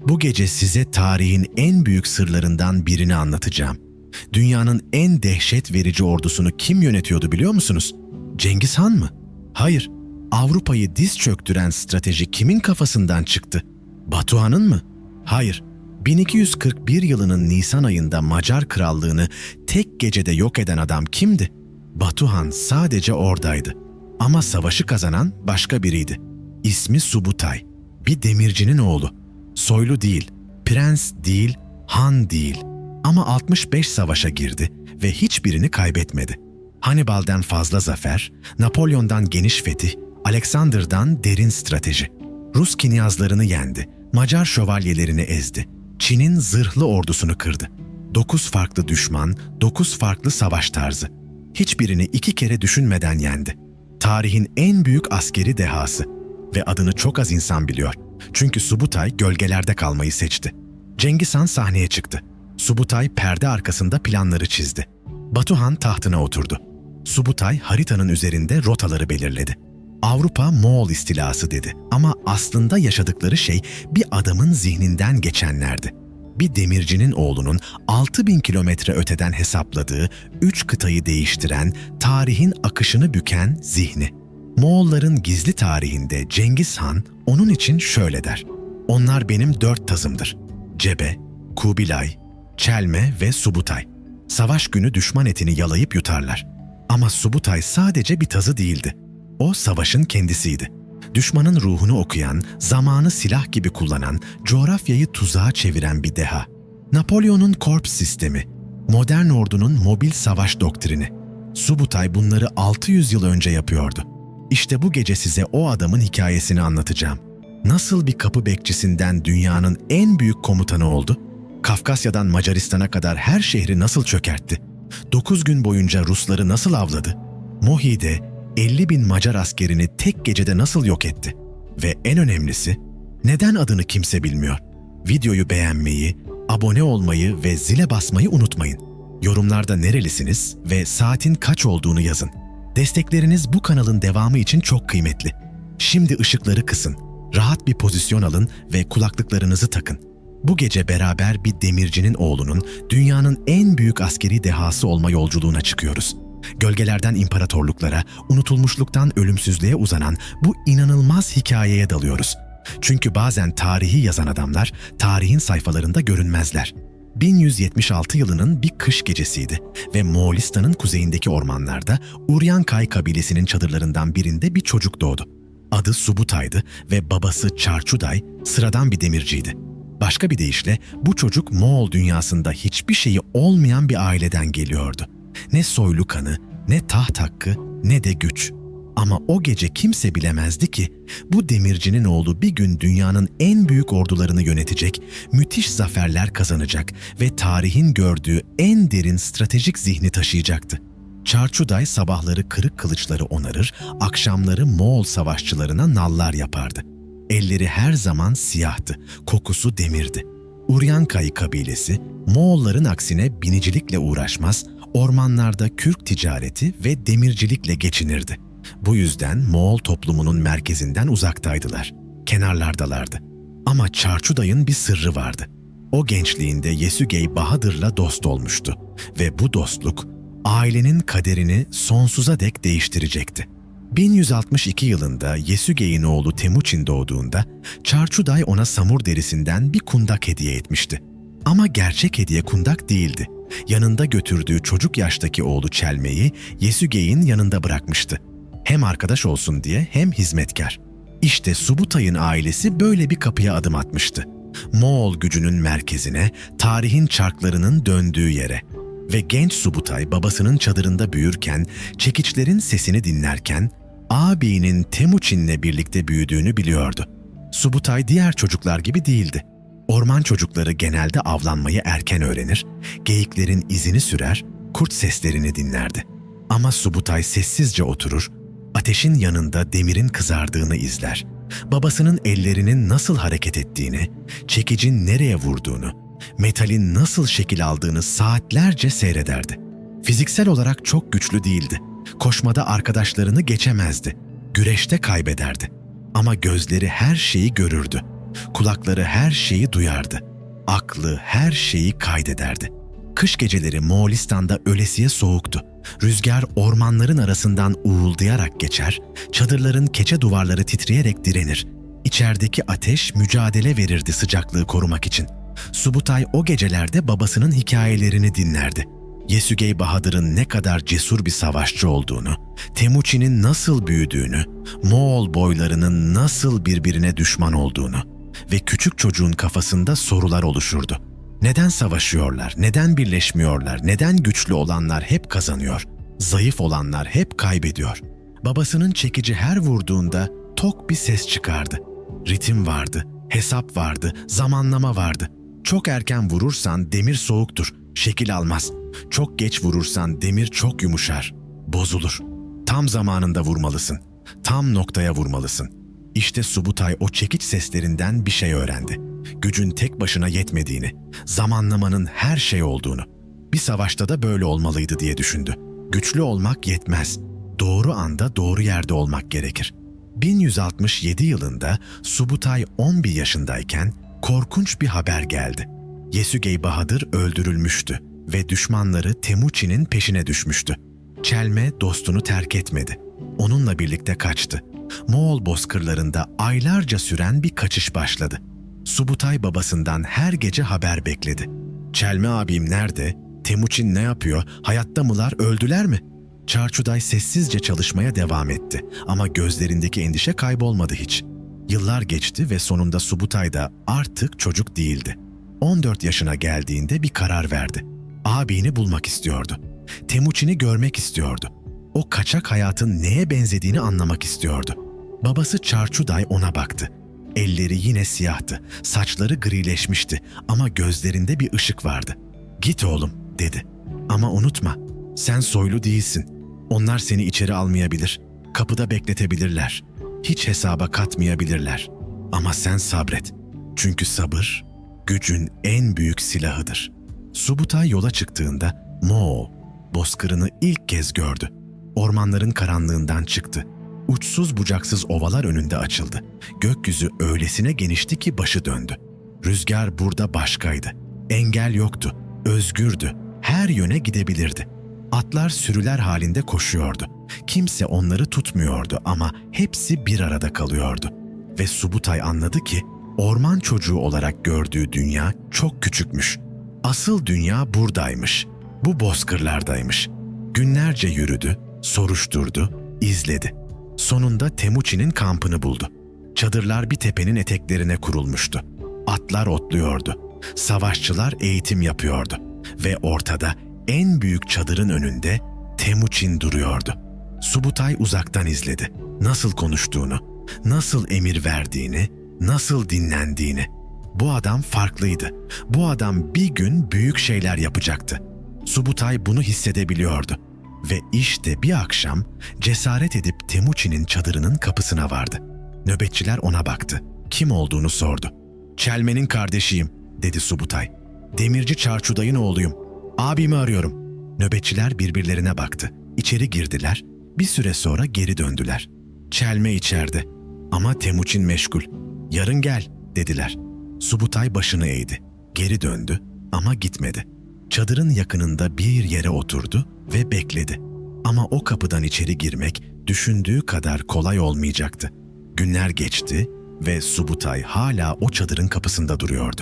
Bu gece size tarihin en büyük sırlarından birini anlatacağım. Dünyanın en dehşet verici ordusunu kim yönetiyordu biliyor musunuz? Cengiz Han mı? Hayır. Avrupa'yı diz çöktüren strateji kimin kafasından çıktı? Batuhan'ın mı? Hayır. 1241 yılının Nisan ayında Macar krallığını tek gecede yok eden adam kimdi? Batuhan sadece oradaydı. Ama savaşı kazanan başka biriydi. İsmi Subutay. Bir demircinin oğlu. Soylu değil, prens değil, han değil. Ama 65 savaşa girdi ve hiçbirini kaybetmedi. Hannibal'den fazla zafer, Napolyon'dan geniş fetih, Alexander'dan derin strateji. Rus kinyazlarını yendi, Macar şövalyelerini ezdi. Çin'in zırhlı ordusunu kırdı. 9 farklı düşman, 9 farklı savaş tarzı. Hiçbirini 2 kere düşünmeden yendi. Tarihin en büyük askeri dehası ve adını çok az insan biliyor. Çünkü Subutay gölgelerde kalmayı seçti. Cengiz Han sahneye çıktı. Subutay perde arkasında planları çizdi. Batuhan tahtına oturdu. Subutay haritanın üzerinde rotaları belirledi. Avrupa Moğol istilası dedi ama aslında yaşadıkları şey bir adamın zihninden geçenlerdi. Bir demircinin oğlunun 6000 kilometre öteden hesapladığı 3 kıtayı değiştiren, tarihin akışını büken zihni. Moğolların gizli tarihinde Cengiz Han onun için şöyle der: "Onlar benim 4 tazımdır. Cebe, Kubilay, Çelme ve Subutay. Savaş günü düşman etini yalayıp yutarlar." Ama Subutay sadece bir tazı değildi. O savaşın kendisiydi. Düşmanın ruhunu okuyan, zamanı silah gibi kullanan, coğrafyayı tuzağa çeviren bir deha. Napolyon'un korps sistemi, modern ordunun mobil savaş doktrini. Subutay bunları 600 yıl önce yapıyordu. İşte bu gece size o adamın hikayesini anlatacağım. Nasıl bir kapı bekçisinden dünyanın en büyük komutanı oldu? Kafkasya'dan Macaristan'a kadar her şehri nasıl çökertti? 9 gün boyunca Rusları nasıl avladı? Mohi'de 50.000 Macar askerini tek gecede nasıl yok etti? Ve en önemlisi, neden adını kimse bilmiyor? Videoyu beğenmeyi, abone olmayı ve zile basmayı unutmayın. Yorumlarda nerelisiniz ve saatin kaç olduğunu yazın. Destekleriniz bu kanalın devamı için çok kıymetli. Şimdi ışıkları kısın, rahat bir pozisyon alın ve kulaklıklarınızı takın. Bu gece beraber bir demircinin oğlunun dünyanın en büyük askeri dehası olma yolculuğuna çıkıyoruz. Gölgelerden imparatorluklara, unutulmuşluktan ölümsüzlüğe uzanan bu inanılmaz hikayeye dalıyoruz. Çünkü bazen tarihi yazan adamlar tarihin sayfalarında görünmezler. 1176 yılının bir kış gecesiydi ve Moğolistan'ın kuzeyindeki ormanlarda Uryankay kabilesinin çadırlarından birinde bir çocuk doğdu. Adı Subutay'dı ve babası Çarçuday sıradan bir demirciydi. Başka bir deyişle bu çocuk Moğol dünyasında hiçbir şeyi olmayan bir aileden geliyordu. Ne soylu kanı, ne taht hakkı, ne de güç. Ama o gece kimse bilemezdi ki bu demircinin oğlu bir gün dünyanın en büyük ordularını yönetecek, müthiş zaferler kazanacak ve tarihin gördüğü en derin stratejik zihni taşıyacaktı. Çarçuday sabahları kırık kılıçları onarır, akşamları Moğol savaşçılarına nallar yapardı. Elleri her zaman siyahtı, kokusu demirdi. Uryankay kabilesi, Moğolların aksine binicilikle uğraşmaz, ormanlarda kürk ticareti ve demircilikle geçinirdi. Bu yüzden Moğol toplumunun merkezinden uzaktaydılar, kenarlardalardı. Ama Çarçuday'ın bir sırrı vardı. O gençliğinde Yesügey Bahadır'la dost olmuştu ve bu dostluk ailenin kaderini sonsuza dek değiştirecekti. 1162 yılında Yesügey'in oğlu Temuçin doğduğunda Çarçuday ona samur derisinden bir kundak hediye etmişti. Ama gerçek hediye kundak değildi. Yanında götürdüğü çocuk yaştaki oğlu Çelme'yi Yesügey'in yanında bırakmıştı. Hem arkadaş olsun diye hem hizmetkar. İşte Subutay'ın ailesi böyle bir kapıya adım atmıştı. Moğol gücünün merkezine, tarihin çarklarının döndüğü yere. Ve genç Subutay babasının çadırında büyürken, çekiçlerin sesini dinlerken, ağabeyinin Temuçin'le birlikte büyüdüğünü biliyordu. Subutay diğer çocuklar gibi değildi. Orman çocukları genelde avlanmayı erken öğrenir, geyiklerin izini sürer, kurt seslerini dinlerdi. Ama Subutay sessizce oturur, ateşin yanında demirin kızardığını izler. Babasının ellerinin nasıl hareket ettiğini, çekicin nereye vurduğunu, metalin nasıl şekil aldığını saatlerce seyrederdi. Fiziksel olarak çok güçlü değildi. Koşmada arkadaşlarını geçemezdi. Güreşte kaybederdi. Ama gözleri her şeyi görürdü. Kulakları her şeyi duyardı. Aklı her şeyi kaydederdi. Kış geceleri Moğolistan'da ölesiye soğuktu. Rüzgar ormanların arasından uğuldayarak geçer, çadırların keçe duvarları titreyerek direnir. İçerideki ateş mücadele verirdi sıcaklığı korumak için. Subutay o gecelerde babasının hikayelerini dinlerdi. Yesügey Bahadır'ın ne kadar cesur bir savaşçı olduğunu, Temuçin'in nasıl büyüdüğünü, Moğol boylarının nasıl birbirine düşman olduğunu ve küçük çocuğun kafasında sorular oluşurdu. Neden savaşıyorlar, neden birleşmiyorlar, neden güçlü olanlar hep kazanıyor, zayıf olanlar hep kaybediyor? Babasının çekici her vurduğunda tok bir ses çıkardı. Ritim vardı, hesap vardı, zamanlama vardı. Çok erken vurursan demir soğuktur, şekil almaz. Çok geç vurursan demir çok yumuşar, bozulur. Tam zamanında vurmalısın, tam noktaya vurmalısın. İşte Subutay o çekiç seslerinden bir şey öğrendi. Gücün tek başına yetmediğini, zamanlamanın her şey olduğunu. Bir savaşta da böyle olmalıydı diye düşündü. Güçlü olmak yetmez. Doğru anda doğru yerde olmak gerekir. 1167 yılında Subutay 11 yaşındayken korkunç bir haber geldi. Yesügey Bahadır öldürülmüştü ve düşmanları Temuçin'in peşine düşmüştü. Çelme dostunu terk etmedi. Onunla birlikte kaçtı. Moğol bozkırlarında aylarca süren bir kaçış başladı. Subutay babasından her gece haber bekledi. "Çelme abim nerede? Temuçin ne yapıyor? Hayatta mılar, öldüler mi?" Çarçuday sessizce çalışmaya devam etti ama gözlerindeki endişe kaybolmadı hiç. Yıllar geçti ve sonunda Subutay da artık çocuk değildi. 14 yaşına geldiğinde bir karar verdi. Abini bulmak istiyordu. Temuçin'i görmek istiyordu. O kaçak hayatın neye benzediğini anlamak istiyordu. Babası Çarçuday ona baktı. Elleri yine siyahtı, saçları grileşmişti ama gözlerinde bir ışık vardı. "Git oğlum," dedi. "Ama unutma, sen soylu değilsin. Onlar seni içeri almayabilir, kapıda bekletebilirler. Hiç hesaba katmayabilirler. Ama sen sabret. Çünkü sabır, gücün en büyük silahıdır." Subutay yola çıktığında Moğol bozkırını ilk kez gördü. Ormanların karanlığından çıktı. Uçsuz bucaksız ovalar önünde açıldı. Gökyüzü öylesine genişti ki başı döndü. Rüzgar burada başkaydı. Engel yoktu. Özgürdü. Her yöne gidebilirdi. Atlar sürüler halinde koşuyordu. Kimse onları tutmuyordu ama hepsi bir arada kalıyordu. Ve Subutay anladı ki orman çocuğu olarak gördüğü dünya çok küçükmüş. Asıl dünya buradaymış. Bu bozkırlardaymış. Günlerce yürüdü, soruşturdu, izledi. Sonunda Temuçin'in kampını buldu. Çadırlar bir tepenin eteklerine kurulmuştu. Atlar otluyordu. Savaşçılar eğitim yapıyordu. Ve ortada en büyük çadırın önünde Temuçin duruyordu. Subutay uzaktan izledi. Nasıl konuştuğunu, nasıl emir verdiğini, nasıl dinlendiğini. Bu adam farklıydı. Bu adam bir gün büyük şeyler yapacaktı. Subutay bunu hissedebiliyordu. Ve işte bir akşam cesaret edip Temuçin'in çadırının kapısına vardı. Nöbetçiler ona baktı. Kim olduğunu sordu. "Çelme'nin kardeşiyim," dedi Subutay. "Demirci Çarçuday'ın oğluyum. Abimi arıyorum." Nöbetçiler birbirlerine baktı. İçeri girdiler. Bir süre sonra geri döndüler. "Çelme içeride. Ama Temuçin meşgul. Yarın gel," dediler. Subutay başını eğdi. Geri döndü ama gitmedi. Çadırın yakınında bir yere oturdu ve bekledi. Ama o kapıdan içeri girmek düşündüğü kadar kolay olmayacaktı. Günler geçti ve Subutay hala o çadırın kapısında duruyordu.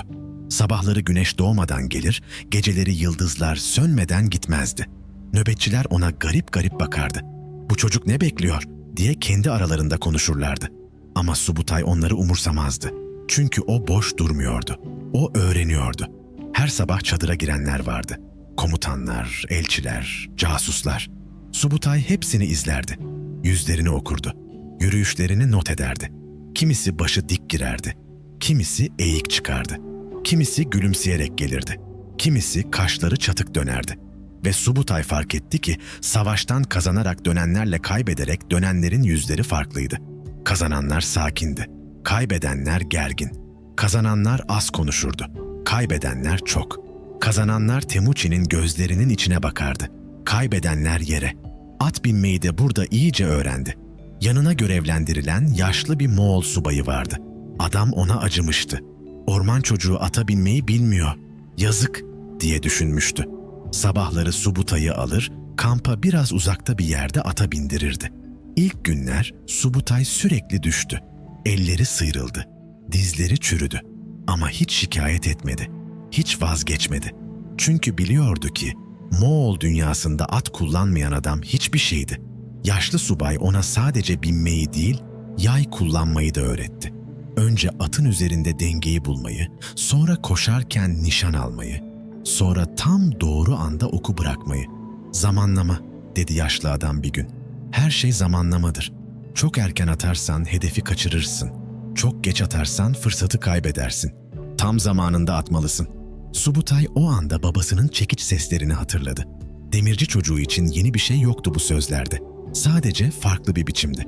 Sabahları güneş doğmadan gelir, geceleri yıldızlar sönmeden gitmezdi. Nöbetçiler ona garip garip bakardı. "Bu çocuk ne bekliyor?" diye kendi aralarında konuşurlardı. Ama Subutay onları umursamazdı. Çünkü o boş durmuyordu. O öğreniyordu. Her sabah çadıra girenler vardı. Komutanlar, elçiler, casuslar. Subutay hepsini izlerdi. Yüzlerini okurdu. Yürüyüşlerini not ederdi. Kimisi başı dik girerdi. Kimisi eğik çıkardı. Kimisi gülümseyerek gelirdi. Kimisi kaşları çatık dönerdi. Ve Subutay fark etti ki savaştan kazanarak dönenlerle kaybederek dönenlerin yüzleri farklıydı. Kazananlar sakindi. Kaybedenler gergin. Kazananlar az konuşurdu. Kaybedenler çok. Kazananlar Temuçin'in gözlerinin içine bakardı. Kaybedenler yere. At binmeyi de burada iyice öğrendi. Yanına görevlendirilen yaşlı bir Moğol subayı vardı. Adam ona acımıştı. Orman çocuğu ata binmeyi bilmiyor. Yazık diye düşünmüştü. Sabahları Subutay'ı alır, kampa biraz uzakta bir yerde ata bindirirdi. İlk günler Subutay sürekli düştü. Elleri sıyrıldı. Dizleri çürüdü. Ama hiç şikayet etmedi. Hiç vazgeçmedi. Çünkü biliyordu ki Moğol dünyasında at kullanmayan adam hiçbir şeydi. Yaşlı subay ona sadece binmeyi değil, yay kullanmayı da öğretti. Önce atın üzerinde dengeyi bulmayı, sonra koşarken nişan almayı, sonra tam doğru anda oku bırakmayı. Zamanlama, dedi yaşlı adam bir gün. Her şey zamanlamadır. Çok erken atarsan hedefi kaçırırsın. Çok geç atarsan fırsatı kaybedersin. Tam zamanında atmalısın. Subutay o anda babasının çekiç seslerini hatırladı. Demirci çocuğu için yeni bir şey yoktu bu sözlerde. Sadece farklı bir biçimde.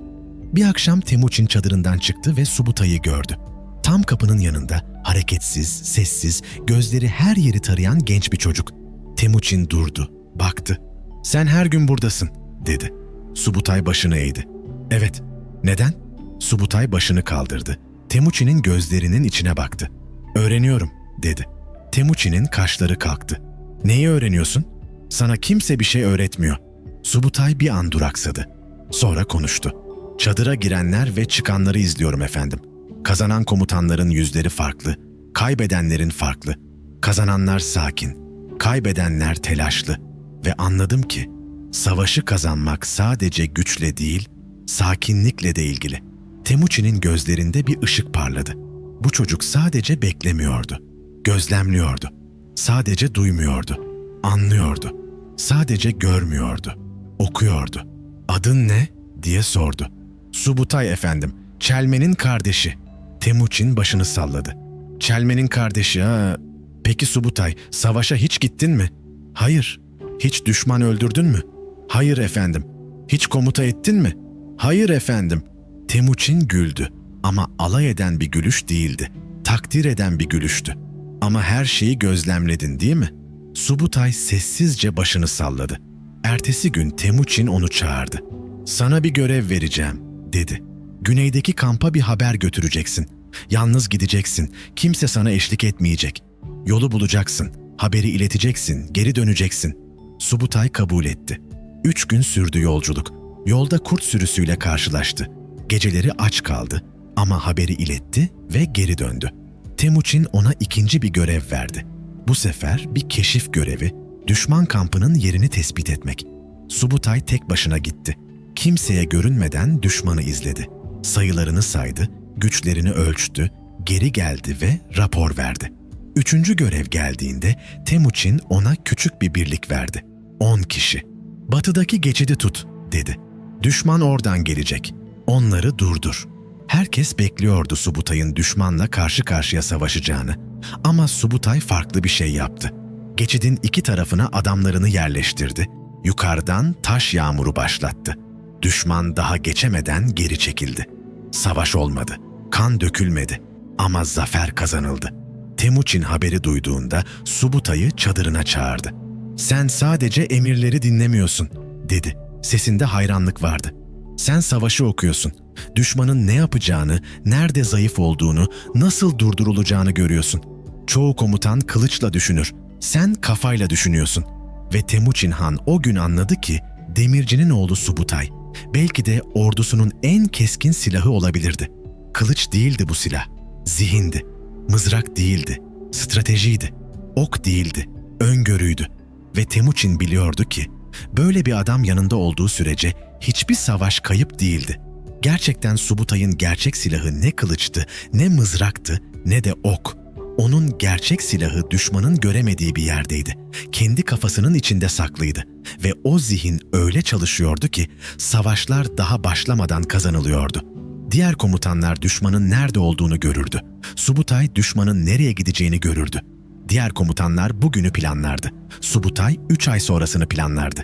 Bir akşam Temuçin çadırından çıktı ve Subutay'ı gördü. Tam kapının yanında hareketsiz, sessiz, gözleri her yeri tarayan genç bir çocuk. Temuçin durdu, baktı. "Sen her gün buradasın," dedi. Subutay başını eğdi. "Evet." "Neden?" Subutay başını kaldırdı. Temuçin'in gözlerinin içine baktı. "Öğreniyorum," dedi. Temuçin'in kaşları kalktı. "Neyi öğreniyorsun?" "Sana kimse bir şey öğretmiyor." Subutay bir an duraksadı. Sonra konuştu. "Çadıra girenler ve çıkanları izliyorum efendim. Kazanan komutanların yüzleri farklı, kaybedenlerin farklı. Kazananlar sakin, kaybedenler telaşlı. Ve anladım ki savaşı kazanmak sadece güçle değil, sakinlikle de ilgili." Temuçin'in gözlerinde bir ışık parladı. Bu çocuk sadece beklemiyordu, gözlemliyordu. Sadece duymuyordu, anlıyordu. Sadece görmüyordu, okuyordu. "Adın ne?" diye sordu. "Subutay efendim, Çelmen'in kardeşi." Temuçin başını salladı. "Çelmen'in kardeşi ha? Peki Subutay, savaşa hiç gittin mi?" "Hayır." "Hiç düşman öldürdün mü?" "Hayır efendim." "Hiç komuta ettin mi?" "Hayır efendim." Temuçin güldü ama alay eden bir gülüş değildi. Takdir eden bir gülüştü. "Ama her şeyi gözlemledin değil mi?" Subutay sessizce başını salladı. Ertesi gün Temuçin onu çağırdı. "Sana bir görev vereceğim," dedi. "Güneydeki kampa bir haber götüreceksin. Yalnız gideceksin, kimse sana eşlik etmeyecek. Yolu bulacaksın, haberi ileteceksin, geri döneceksin." Subutay kabul etti. 3 gün sürdü yolculuk. Yolda kurt sürüsüyle karşılaştı. Geceleri aç kaldı ama haberi iletti ve geri döndü. Temuçin ona ikinci bir görev verdi. Bu sefer bir keşif görevi, düşman kampının yerini tespit etmek. Subutay tek başına gitti. Kimseye görünmeden düşmanı izledi. Sayılarını saydı, güçlerini ölçtü, geri geldi ve rapor verdi. 3. görev geldiğinde Temuçin ona küçük bir birlik verdi. 10 kişi. "Batıdaki geçidi tut," dedi. "Düşman oradan gelecek. Onları durdur." Herkes bekliyordu Subutay'ın düşmanla karşı karşıya savaşacağını. Ama Subutay farklı bir şey yaptı. Geçidin 2 tarafına adamlarını yerleştirdi. Yukarıdan taş yağmuru başlattı. Düşman daha geçemeden geri çekildi. Savaş olmadı. Kan dökülmedi. Ama zafer kazanıldı. Temuçin haberi duyduğunda Subutay'ı çadırına çağırdı. "Sen sadece emirleri dinlemiyorsun," dedi. Sesinde hayranlık vardı. "Sen savaşı okuyorsun. Düşmanın ne yapacağını, nerede zayıf olduğunu, nasıl durdurulacağını görüyorsun. Çoğu komutan kılıçla düşünür. Sen kafayla düşünüyorsun." Ve Temuçin Han o gün anladı ki demircinin oğlu Subutay belki de ordusunun en keskin silahı olabilirdi. Kılıç değildi bu silah, zihindi. Mızrak değildi, stratejiydi. Ok değildi, öngörüydü. Ve Temuçin biliyordu ki böyle bir adam yanında olduğu sürece hiçbir savaş kayıp değildi. Gerçekten Subutay'ın gerçek silahı ne kılıçtı, ne mızraktı, ne de ok. Onun gerçek silahı düşmanın göremediği bir yerdeydi. Kendi kafasının içinde saklıydı. Ve o zihin öyle çalışıyordu ki savaşlar daha başlamadan kazanılıyordu. Diğer komutanlar düşmanın nerede olduğunu görürdü. Subutay düşmanın nereye gideceğini görürdü. Diğer komutanlar bugünü planlardı. Subutay 3 ay sonrasını planlardı.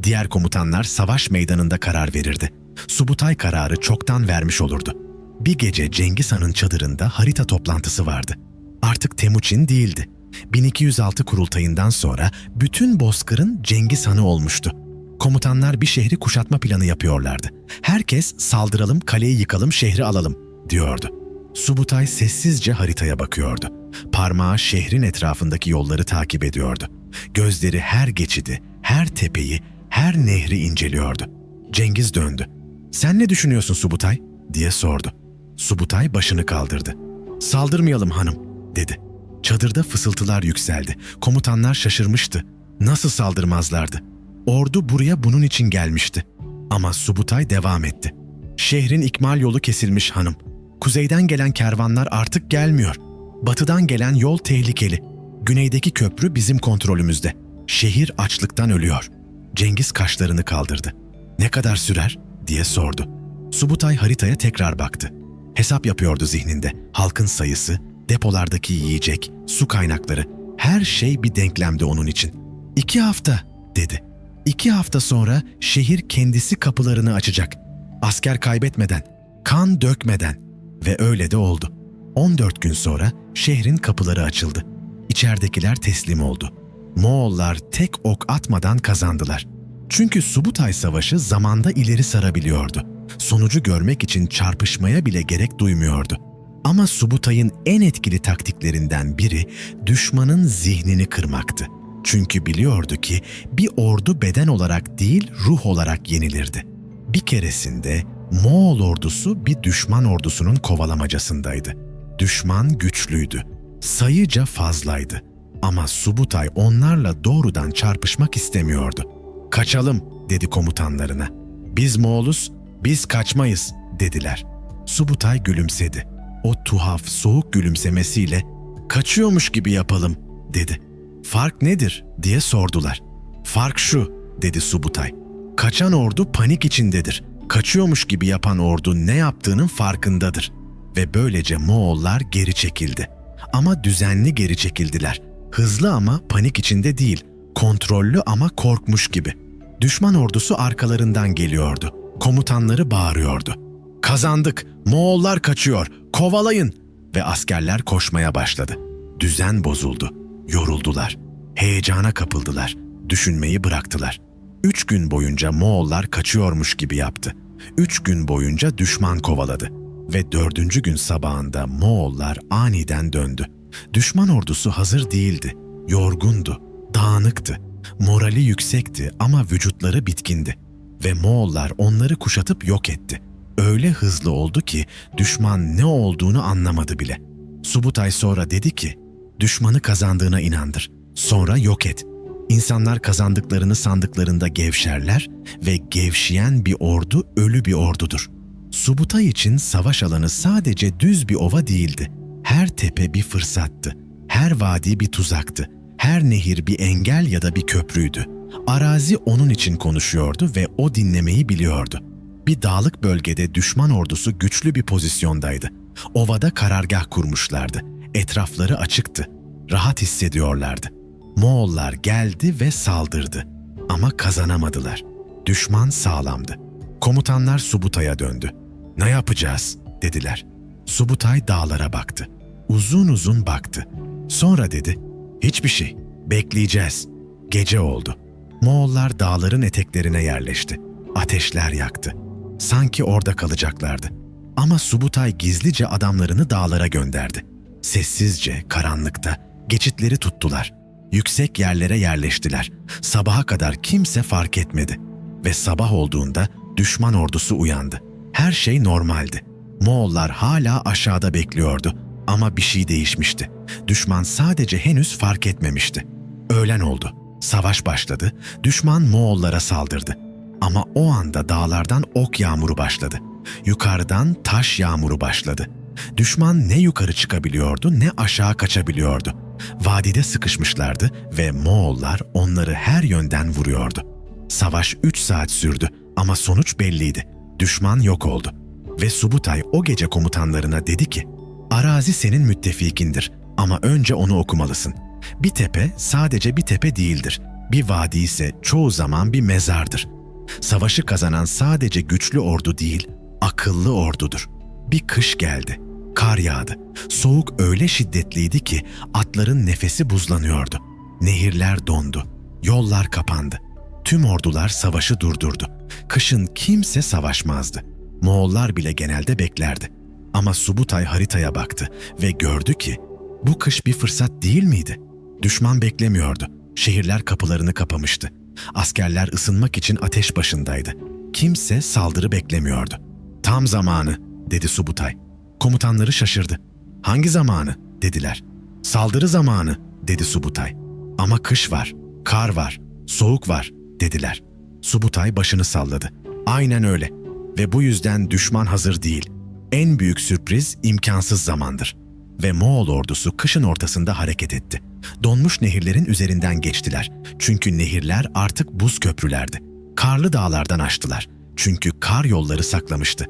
Diğer komutanlar savaş meydanında karar verirdi. Subutay kararı çoktan vermiş olurdu. Bir gece Cengiz Han'ın çadırında harita toplantısı vardı. Artık Temuçin değildi. 1206 kurultayından sonra bütün bozkırın Cengiz Han'ı olmuştu. Komutanlar bir şehri kuşatma planı yapıyorlardı. Herkes "Saldıralım, kaleyi yıkalım, şehri alalım," diyordu. Subutay sessizce haritaya bakıyordu. Parmağı şehrin etrafındaki yolları takip ediyordu. Gözleri her geçidi, her tepeyi, her nehri inceliyordu. Cengiz döndü. "Sen ne düşünüyorsun Subutay?" diye sordu. Subutay başını kaldırdı. "Saldırmayalım hanım," dedi. Çadırda fısıltılar yükseldi. Komutanlar şaşırmıştı. Nasıl saldırmazlardı? Ordu buraya bunun için gelmişti. Ama Subutay devam etti. "Şehrin ikmal yolu kesilmiş hanım. Kuzeyden gelen kervanlar artık gelmiyor. Batıdan gelen yol tehlikeli. Güneydeki köprü bizim kontrolümüzde. Şehir açlıktan ölüyor." Cengiz kaşlarını kaldırdı. "Ne kadar sürer?" diye sordu. Subutay haritaya tekrar baktı. Hesap yapıyordu zihninde. Halkın sayısı, depolardaki yiyecek, su kaynakları, her şey bir denklemdi onun için. 2 hafta, dedi. 2 hafta sonra şehir kendisi kapılarını açacak. Asker kaybetmeden, kan dökmeden. Ve öyle de oldu. 14 gün sonra şehrin kapıları açıldı. İçeridekiler teslim oldu. Moğollar tek ok atmadan kazandılar. Çünkü Subutay Savaşı zamanda ileri sarabiliyordu. Sonucu görmek için çarpışmaya bile gerek duymuyordu. Ama Subutay'ın en etkili taktiklerinden biri düşmanın zihnini kırmaktı. Çünkü biliyordu ki bir ordu beden olarak değil ruh olarak yenilirdi. Bir keresinde Moğol ordusu bir düşman ordusunun kovalamacasındaydı. Düşman güçlüydü, sayıca fazlaydı. Ama Subutay onlarla doğrudan çarpışmak istemiyordu. "Kaçalım," dedi komutanlarına. "Biz Moğoluz, biz kaçmayız," dediler. Subutay gülümsedi. O tuhaf, soğuk gülümsemesiyle "Kaçıyormuş gibi yapalım," dedi. "Fark nedir?" diye sordular. "Fark şu," dedi Subutay. "Kaçan ordu panik içindedir. Kaçıyormuş gibi yapan ordu ne yaptığının farkındadır." Ve böylece Moğollar geri çekildi. Ama düzenli geri çekildiler. Hızlı ama panik içinde değil, kontrollü ama korkmuş gibi. Düşman ordusu arkalarından geliyordu. Komutanları bağırıyordu. "Kazandık, Moğollar kaçıyor, kovalayın!" Ve askerler koşmaya başladı. Düzen bozuldu, yoruldular, heyecana kapıldılar, düşünmeyi bıraktılar. 3 gün boyunca Moğollar kaçıyormuş gibi yaptı. 3 gün boyunca düşman kovaladı. Ve 4. gün sabahında Moğollar aniden döndü. Düşman ordusu hazır değildi, yorgundu, dağınıktı, morali yüksekti ama vücutları bitkindi. Ve Moğollar onları kuşatıp yok etti. Öyle hızlı oldu ki düşman ne olduğunu anlamadı bile. Subutay sonra dedi ki, "Düşmanı kazandığına inandır, sonra yok et. İnsanlar kazandıklarını sandıklarında gevşerler ve gevşeyen bir ordu ölü bir ordudur." Subutay için savaş alanı sadece düz bir ova değildi. Her tepe bir fırsattı, her vadi bir tuzaktı, her nehir bir engel ya da bir köprüydü. Arazi onun için konuşuyordu ve o dinlemeyi biliyordu. Bir dağlık bölgede düşman ordusu güçlü bir pozisyondaydı. Ovada karargah kurmuşlardı. Etrafları açıktı. Rahat hissediyorlardı. Moğollar geldi ve saldırdı. Ama kazanamadılar. Düşman sağlamdı. Komutanlar Subutay'a döndü. "Ne yapacağız?" dediler. Subutay dağlara baktı. Uzun uzun baktı. Sonra dedi, "Hiçbir şey. Bekleyeceğiz." Gece oldu. Moğollar dağların eteklerine yerleşti. Ateşler yaktı. Sanki orada kalacaklardı. Ama Subutay gizlice adamlarını dağlara gönderdi. Sessizce, karanlıkta geçitleri tuttular. Yüksek yerlere yerleştiler. Sabaha kadar kimse fark etmedi. Ve sabah olduğunda düşman ordusu uyandı. Her şey normaldi. Moğollar hala aşağıda bekliyordu. Ama bir şey değişmişti. Düşman sadece henüz fark etmemişti. Öğlen oldu. Savaş başladı. Düşman Moğollara saldırdı. Ama o anda dağlardan ok yağmuru başladı. Yukarıdan taş yağmuru başladı. Düşman ne yukarı çıkabiliyordu ne aşağı kaçabiliyordu. Vadide sıkışmışlardı ve Moğollar onları her yönden vuruyordu. Savaş 3 saat sürdü ama sonuç belliydi. Düşman yok oldu. Ve Subutay o gece komutanlarına dedi ki, "Arazi senin müttefikindir ama önce onu okumalısın. Bir tepe sadece bir tepe değildir. Bir vadi ise çoğu zaman bir mezardır. Savaşı kazanan sadece güçlü ordu değil, akıllı ordudur." Bir kış geldi. Kar yağdı. Soğuk öyle şiddetliydi ki atların nefesi buzlanıyordu. Nehirler dondu. Yollar kapandı. Tüm ordular savaşı durdurdu. Kışın kimse savaşmazdı. Moğollar bile genelde beklerdi. Ama Subutay haritaya baktı ve gördü ki bu kış bir fırsat değil miydi? Düşman beklemiyordu. Şehirler kapılarını kapamıştı. Askerler ısınmak için ateş başındaydı. Kimse saldırı beklemiyordu. Tam zamanı, dedi Subutay. Komutanları şaşırdı. Hangi zamanı, dediler. Saldırı zamanı, dedi Subutay. Ama kış var, kar var, soğuk var, dediler. Subutay başını salladı. Aynen öyle. Ve bu yüzden düşman hazır değil. En büyük sürpriz imkansız zamandır. Ve Moğol ordusu kışın ortasında hareket etti. Donmuş nehirlerin üzerinden geçtiler. Çünkü nehirler artık buz köprülerdi. Karlı dağlardan aştılar. Çünkü kar yolları saklamıştı.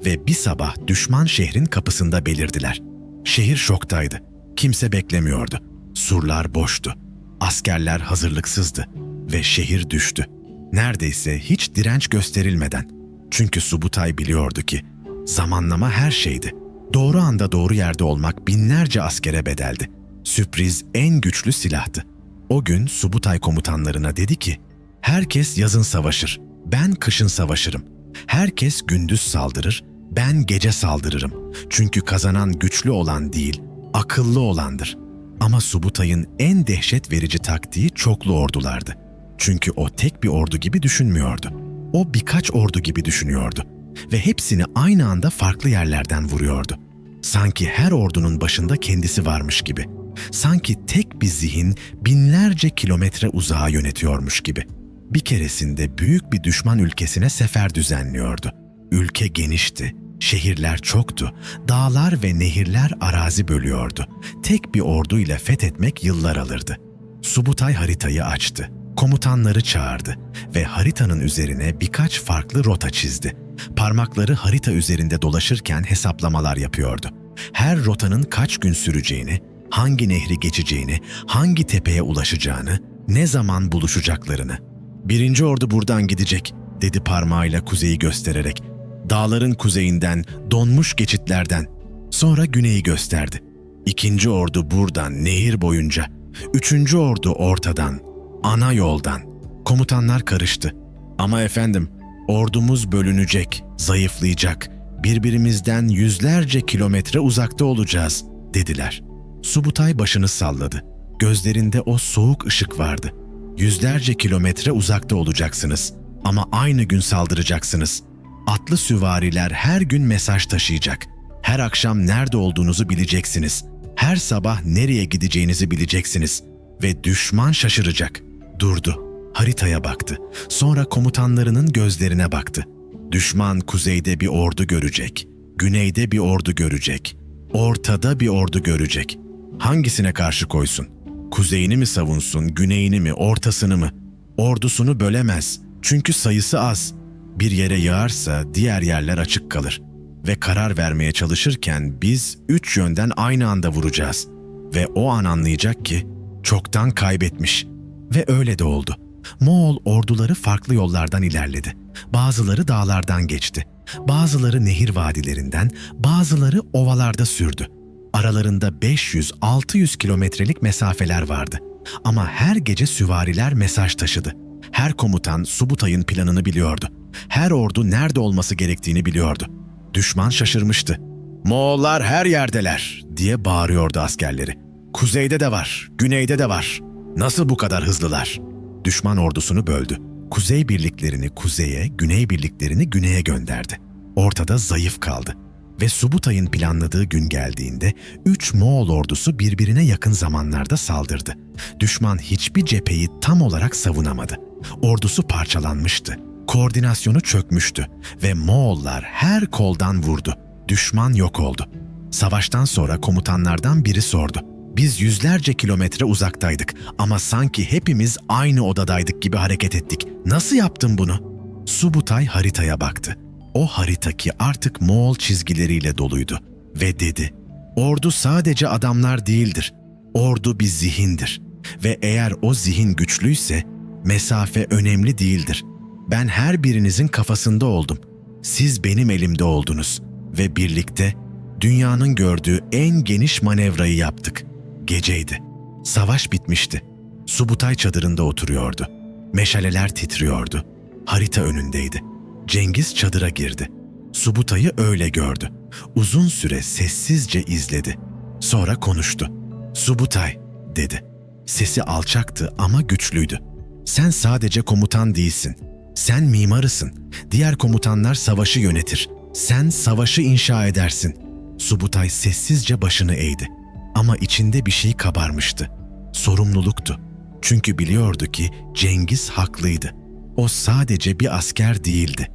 Ve bir sabah düşman şehrin kapısında belirdiler. Şehir şoktaydı. Kimse beklemiyordu. Surlar boştu. Askerler hazırlıksızdı. Ve şehir düştü. Neredeyse hiç direnç gösterilmeden. Çünkü Subutay biliyordu ki zamanlama her şeydi. Doğru anda doğru yerde olmak binlerce askere bedeldi. Sürpriz en güçlü silahtı. O gün Subutay komutanlarına dedi ki, herkes yazın savaşır, ben kışın savaşırım. Herkes gündüz saldırır, ben gece saldırırım. Çünkü kazanan güçlü olan değil, akıllı olandır. Ama Subutay'ın en dehşet verici taktiği çoklu ordulardı. Çünkü o tek bir ordu gibi düşünmüyordu. O birkaç ordu gibi düşünüyordu. Ve hepsini aynı anda farklı yerlerden vuruyordu. Sanki her ordunun başında kendisi varmış gibi. Sanki tek bir zihin binlerce kilometre uzağa yönetiyormuş gibi. Bir keresinde büyük bir düşman ülkesine sefer düzenliyordu. Ülke genişti, şehirler çoktu, dağlar ve nehirler arazi bölüyordu. Tek bir ordu ile fethetmek yıllar alırdı. Subutay haritayı açtı, komutanları çağırdı ve haritanın üzerine birkaç farklı rota çizdi. Parmakları harita üzerinde dolaşırken hesaplamalar yapıyordu. Her rotanın kaç gün süreceğini, hangi nehri geçeceğini, hangi tepeye ulaşacağını, ne zaman buluşacaklarını. "Birinci ordu buradan gidecek," dedi parmağıyla kuzeyi göstererek. "Dağların kuzeyinden, donmuş geçitlerden." Sonra güneyi gösterdi. "İkinci ordu buradan, nehir boyunca. Üçüncü ordu ortadan, ana yoldan." Komutanlar karıştı. "Ama efendim, ordumuz bölünecek, zayıflayacak. Birbirimizden yüzlerce kilometre uzakta olacağız," dediler. Subutay başını salladı. Gözlerinde o soğuk ışık vardı. "Yüzlerce kilometre uzakta olacaksınız ama aynı gün saldıracaksınız. Atlı süvariler her gün mesaj taşıyacak. Her akşam nerede olduğunuzu bileceksiniz. Her sabah nereye gideceğinizi bileceksiniz ve düşman şaşıracak." Durdu. Haritaya baktı. Sonra komutanlarının gözlerine baktı. Düşman kuzeyde bir ordu görecek. Güneyde bir ordu görecek. Ortada bir ordu görecek. Hangisine karşı koysun? Kuzeyini mi savunsun, güneyini mi, ortasını mı? Ordusunu bölemez. Çünkü sayısı az. Bir yere yağarsa diğer yerler açık kalır. Ve karar vermeye çalışırken biz 3 yönden aynı anda vuracağız. Ve o an anlayacak ki çoktan kaybetmiş. Ve öyle de oldu. Moğol orduları farklı yollardan ilerledi. Bazıları dağlardan geçti. Bazıları nehir vadilerinden, bazıları ovalarda sürdü. Aralarında 500-600 kilometrelik mesafeler vardı. Ama her gece süvariler mesaj taşıdı. Her komutan Subutay'ın planını biliyordu. Her ordu nerede olması gerektiğini biliyordu. Düşman şaşırmıştı. "Moğollar her yerdeler," diye bağırıyordu askerleri. "Kuzeyde de var, güneyde de var. Nasıl bu kadar hızlılar?" Düşman ordusunu böldü. Kuzey birliklerini kuzeye, güney birliklerini güneye gönderdi. Ortada zayıf kaldı. Ve Subutay'ın planladığı gün geldiğinde 3 Moğol ordusu birbirine yakın zamanlarda saldırdı. Düşman hiçbir cepheyi tam olarak savunamadı. Ordusu parçalanmıştı. Koordinasyonu çökmüştü ve Moğollar her koldan vurdu. Düşman yok oldu. Savaştan sonra komutanlardan biri sordu. "Biz yüzlerce kilometre uzaktaydık ama sanki hepimiz aynı odadaydık gibi hareket ettik. Nasıl yaptın bunu?" Subutay haritaya baktı. O haritaki artık Moğol çizgileriyle doluydu ve dedi, "Ordu sadece adamlar değildir. Ordu bir zihindir. Ve eğer o zihin güçlüyse mesafe önemli değildir. Ben her birinizin kafasında oldum. Siz benim elimde oldunuz ve birlikte dünyanın gördüğü en geniş manevrayı yaptık." Geceydi. Savaş bitmişti. Subutay çadırında oturuyordu. Meşaleler titriyordu. Harita önündeydi. Cengiz çadıra girdi. Subutay'ı öyle gördü. Uzun süre sessizce izledi. Sonra konuştu. "Subutay," dedi. Sesi alçaktı ama güçlüydü. "Sen sadece komutan değilsin. Sen mimarısın. Diğer komutanlar savaşı yönetir. Sen savaşı inşa edersin." Subutay sessizce başını eğdi. Ama içinde bir şey kabarmıştı. Sorumluluktu. Çünkü biliyordu ki Cengiz haklıydı. O sadece bir asker değildi.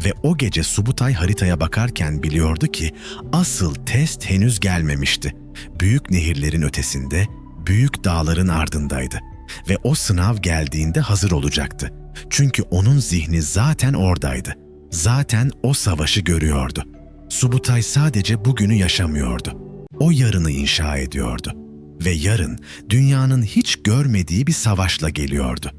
Ve o gece Subutay haritaya bakarken biliyordu ki asıl test henüz gelmemişti. Büyük nehirlerin ötesinde, büyük dağların ardındaydı. Ve o sınav geldiğinde hazır olacaktı. Çünkü onun zihni zaten oradaydı. Zaten o savaşı görüyordu. Subutay sadece bugünü yaşamıyordu. O yarını inşa ediyordu. Ve yarın dünyanın hiç görmediği bir savaşla geliyordu.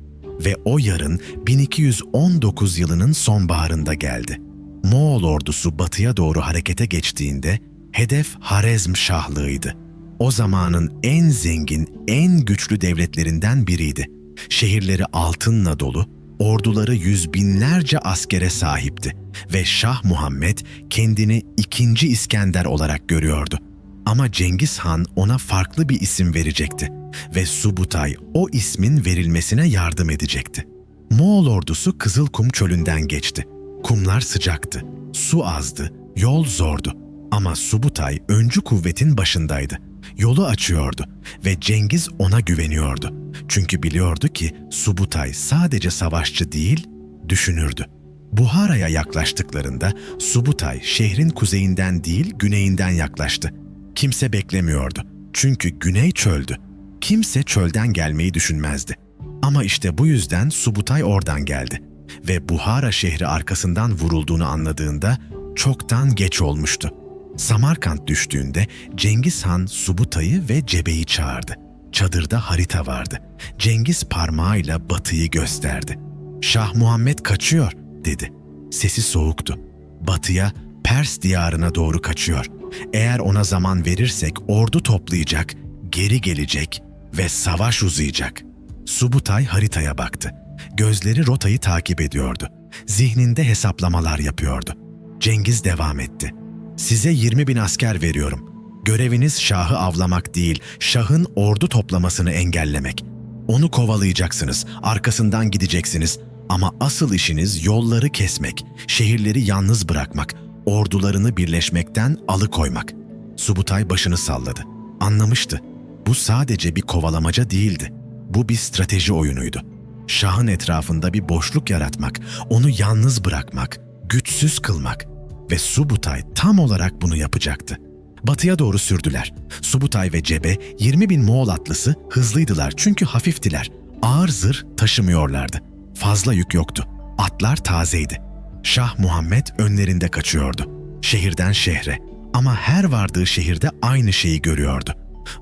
Ve o yarın 1219 yılının sonbaharında geldi. Moğol ordusu batıya doğru harekete geçtiğinde hedef Harezm Şahlığı'ydı. O zamanın en zengin, en güçlü devletlerinden biriydi. Şehirleri altınla dolu, orduları yüz binlerce askere sahipti ve Şah Muhammed kendini 2. İskender olarak görüyordu. Ama Cengiz Han ona farklı bir isim verecekti ve Subutay o ismin verilmesine yardım edecekti. Moğol ordusu Kızılkum çölünden geçti. Kumlar sıcaktı, su azdı, yol zordu. Ama Subutay öncü kuvvetin başındaydı. Yolu açıyordu ve Cengiz ona güveniyordu. Çünkü biliyordu ki Subutay sadece savaşçı değil, düşünürdü. Buhara'ya yaklaştıklarında Subutay şehrin kuzeyinden değil güneyinden yaklaştı. Kimse beklemiyordu. Çünkü güney çöldü. Kimse çölden gelmeyi düşünmezdi. Ama işte bu yüzden Subutay oradan geldi. Ve Buhara şehri arkasından vurulduğunu anladığında çoktan geç olmuştu. Samarkand düştüğünde Cengiz Han Subutay'ı ve Cebe'yi çağırdı. Çadırda harita vardı. Cengiz parmağıyla batıyı gösterdi. "Şah Muhammed kaçıyor," dedi. Sesi soğuktu. "Batıya, Pers diyarına doğru kaçıyor. Eğer ona zaman verirsek ordu toplayacak, geri gelecek ve savaş uzayacak." Subutay haritaya baktı. Gözleri rotayı takip ediyordu. Zihninde hesaplamalar yapıyordu. Cengiz devam etti. "Size 20.000 asker veriyorum. Göreviniz Şah'ı avlamak değil, Şah'ın ordu toplamasını engellemek. Onu kovalayacaksınız, arkasından gideceksiniz. Ama asıl işiniz yolları kesmek, şehirleri yalnız bırakmak, ordularını birleşmekten alıkoymak." Subutay başını salladı. Anlamıştı. Bu sadece bir kovalamaca değildi. Bu bir strateji oyunuydu. Şah'ın etrafında bir boşluk yaratmak, onu yalnız bırakmak, güçsüz kılmak. Ve Subutay tam olarak bunu yapacaktı. Batıya doğru sürdüler. Subutay ve Cebe 20.000 Moğol atlısı hızlıydılar çünkü hafiftiler. Ağır zırh taşımıyorlardı. Fazla yük yoktu. Atlar tazeydi. Şah Muhammed önlerinde kaçıyordu. Şehirden şehre. Ama her vardığı şehirde aynı şeyi görüyordu.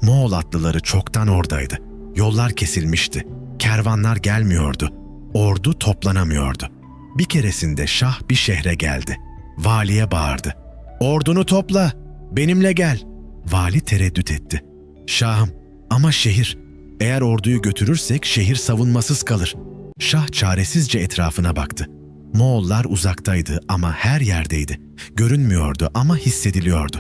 Moğol atlıları çoktan oradaydı. Yollar kesilmişti. Kervanlar gelmiyordu. Ordu toplanamıyordu. Bir keresinde Şah bir şehre geldi. Valiye bağırdı. "Ordunu topla, benimle gel." Vali tereddüt etti. "Şahım, ama şehir. Eğer orduyu götürürsek şehir savunmasız kalır." Şah çaresizce etrafına baktı. Moğollar uzaktaydı ama her yerdeydi. Görünmüyordu ama hissediliyordu.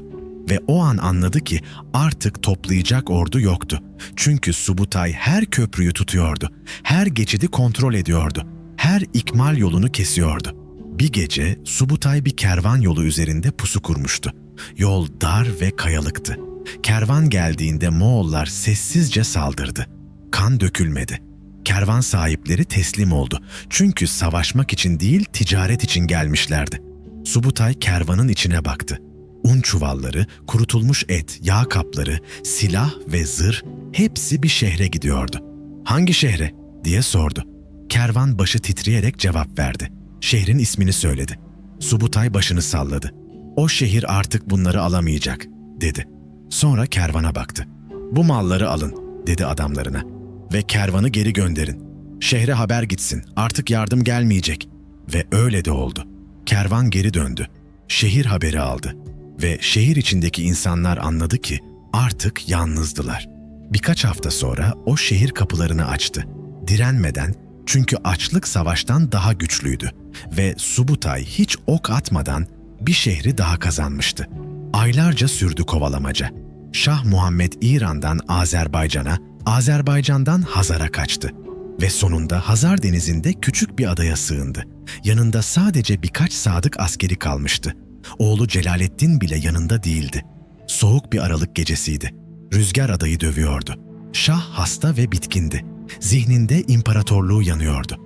Ve o an anladı ki artık toplayacak ordu yoktu. Çünkü Subutay her köprüyü tutuyordu. Her geçidi kontrol ediyordu. Her ikmal yolunu kesiyordu. Bir gece Subutay bir kervan yolu üzerinde pusu kurmuştu. Yol dar ve kayalıktı. Kervan geldiğinde Moğollar sessizce saldırdı. Kan dökülmedi. Kervan sahipleri teslim oldu. Çünkü savaşmak için değil, ticaret için gelmişlerdi. Subutay kervanın içine baktı. Un çuvalları, kurutulmuş et, yağ kapları, silah ve zırh hepsi bir şehre gidiyordu. "Hangi şehre?" diye sordu. Kervan başı titreyerek cevap verdi. Şehrin ismini söyledi. Subutay başını salladı. "O şehir artık bunları alamayacak," dedi. Sonra kervana baktı. "Bu malları alın," dedi adamlarına. "Ve kervanı geri gönderin. Şehre haber gitsin, artık yardım gelmeyecek." Ve öyle de oldu. Kervan geri döndü. Şehir haberi aldı. Ve şehir içindeki insanlar anladı ki artık yalnızdılar. Birkaç hafta sonra o şehir kapılarını açtı. Direnmeden, çünkü açlık savaştan daha güçlüydü. Ve Subutay hiç ok atmadan bir şehri daha kazanmıştı. Aylarca sürdü kovalamaca. Şah Muhammed İran'dan Azerbaycan'a, Azerbaycan'dan Hazar'a kaçtı. Ve sonunda Hazar Denizi'nde küçük bir adaya sığındı. Yanında sadece birkaç sadık askeri kalmıştı. Oğlu Celaleddin bile yanında değildi. Soğuk bir Aralık gecesiydi. Rüzgar adayı dövüyordu. Şah hasta ve bitkindi. Zihninde imparatorluğu yanıyordu.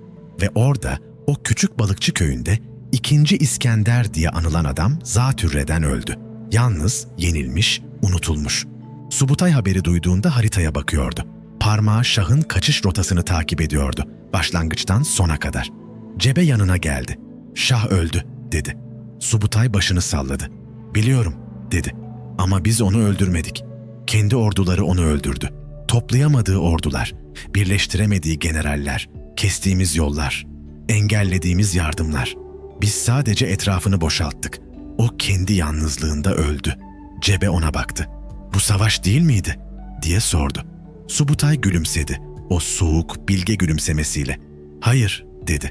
Ve orada, o küçük balıkçı köyünde, II. İskender diye anılan adam zatürreden öldü. Yalnız, yenilmiş, unutulmuş. Subutay haberi duyduğunda haritaya bakıyordu. Parmağı Şah'ın kaçış rotasını takip ediyordu, başlangıçtan sona kadar. Cebe yanına geldi. "Şah öldü," dedi. Subutay başını salladı. "Biliyorum," dedi. "Ama biz onu öldürmedik. Kendi orduları onu öldürdü. Toplayamadığı ordular, birleştiremediği generaller, kestiğimiz yollar, engellediğimiz yardımlar. Biz sadece etrafını boşalttık. O kendi yalnızlığında öldü." Cebe ona baktı. "Bu savaş değil miydi?" diye sordu. Subutay gülümsedi, o soğuk, bilge gülümsemesiyle. "Hayır," dedi.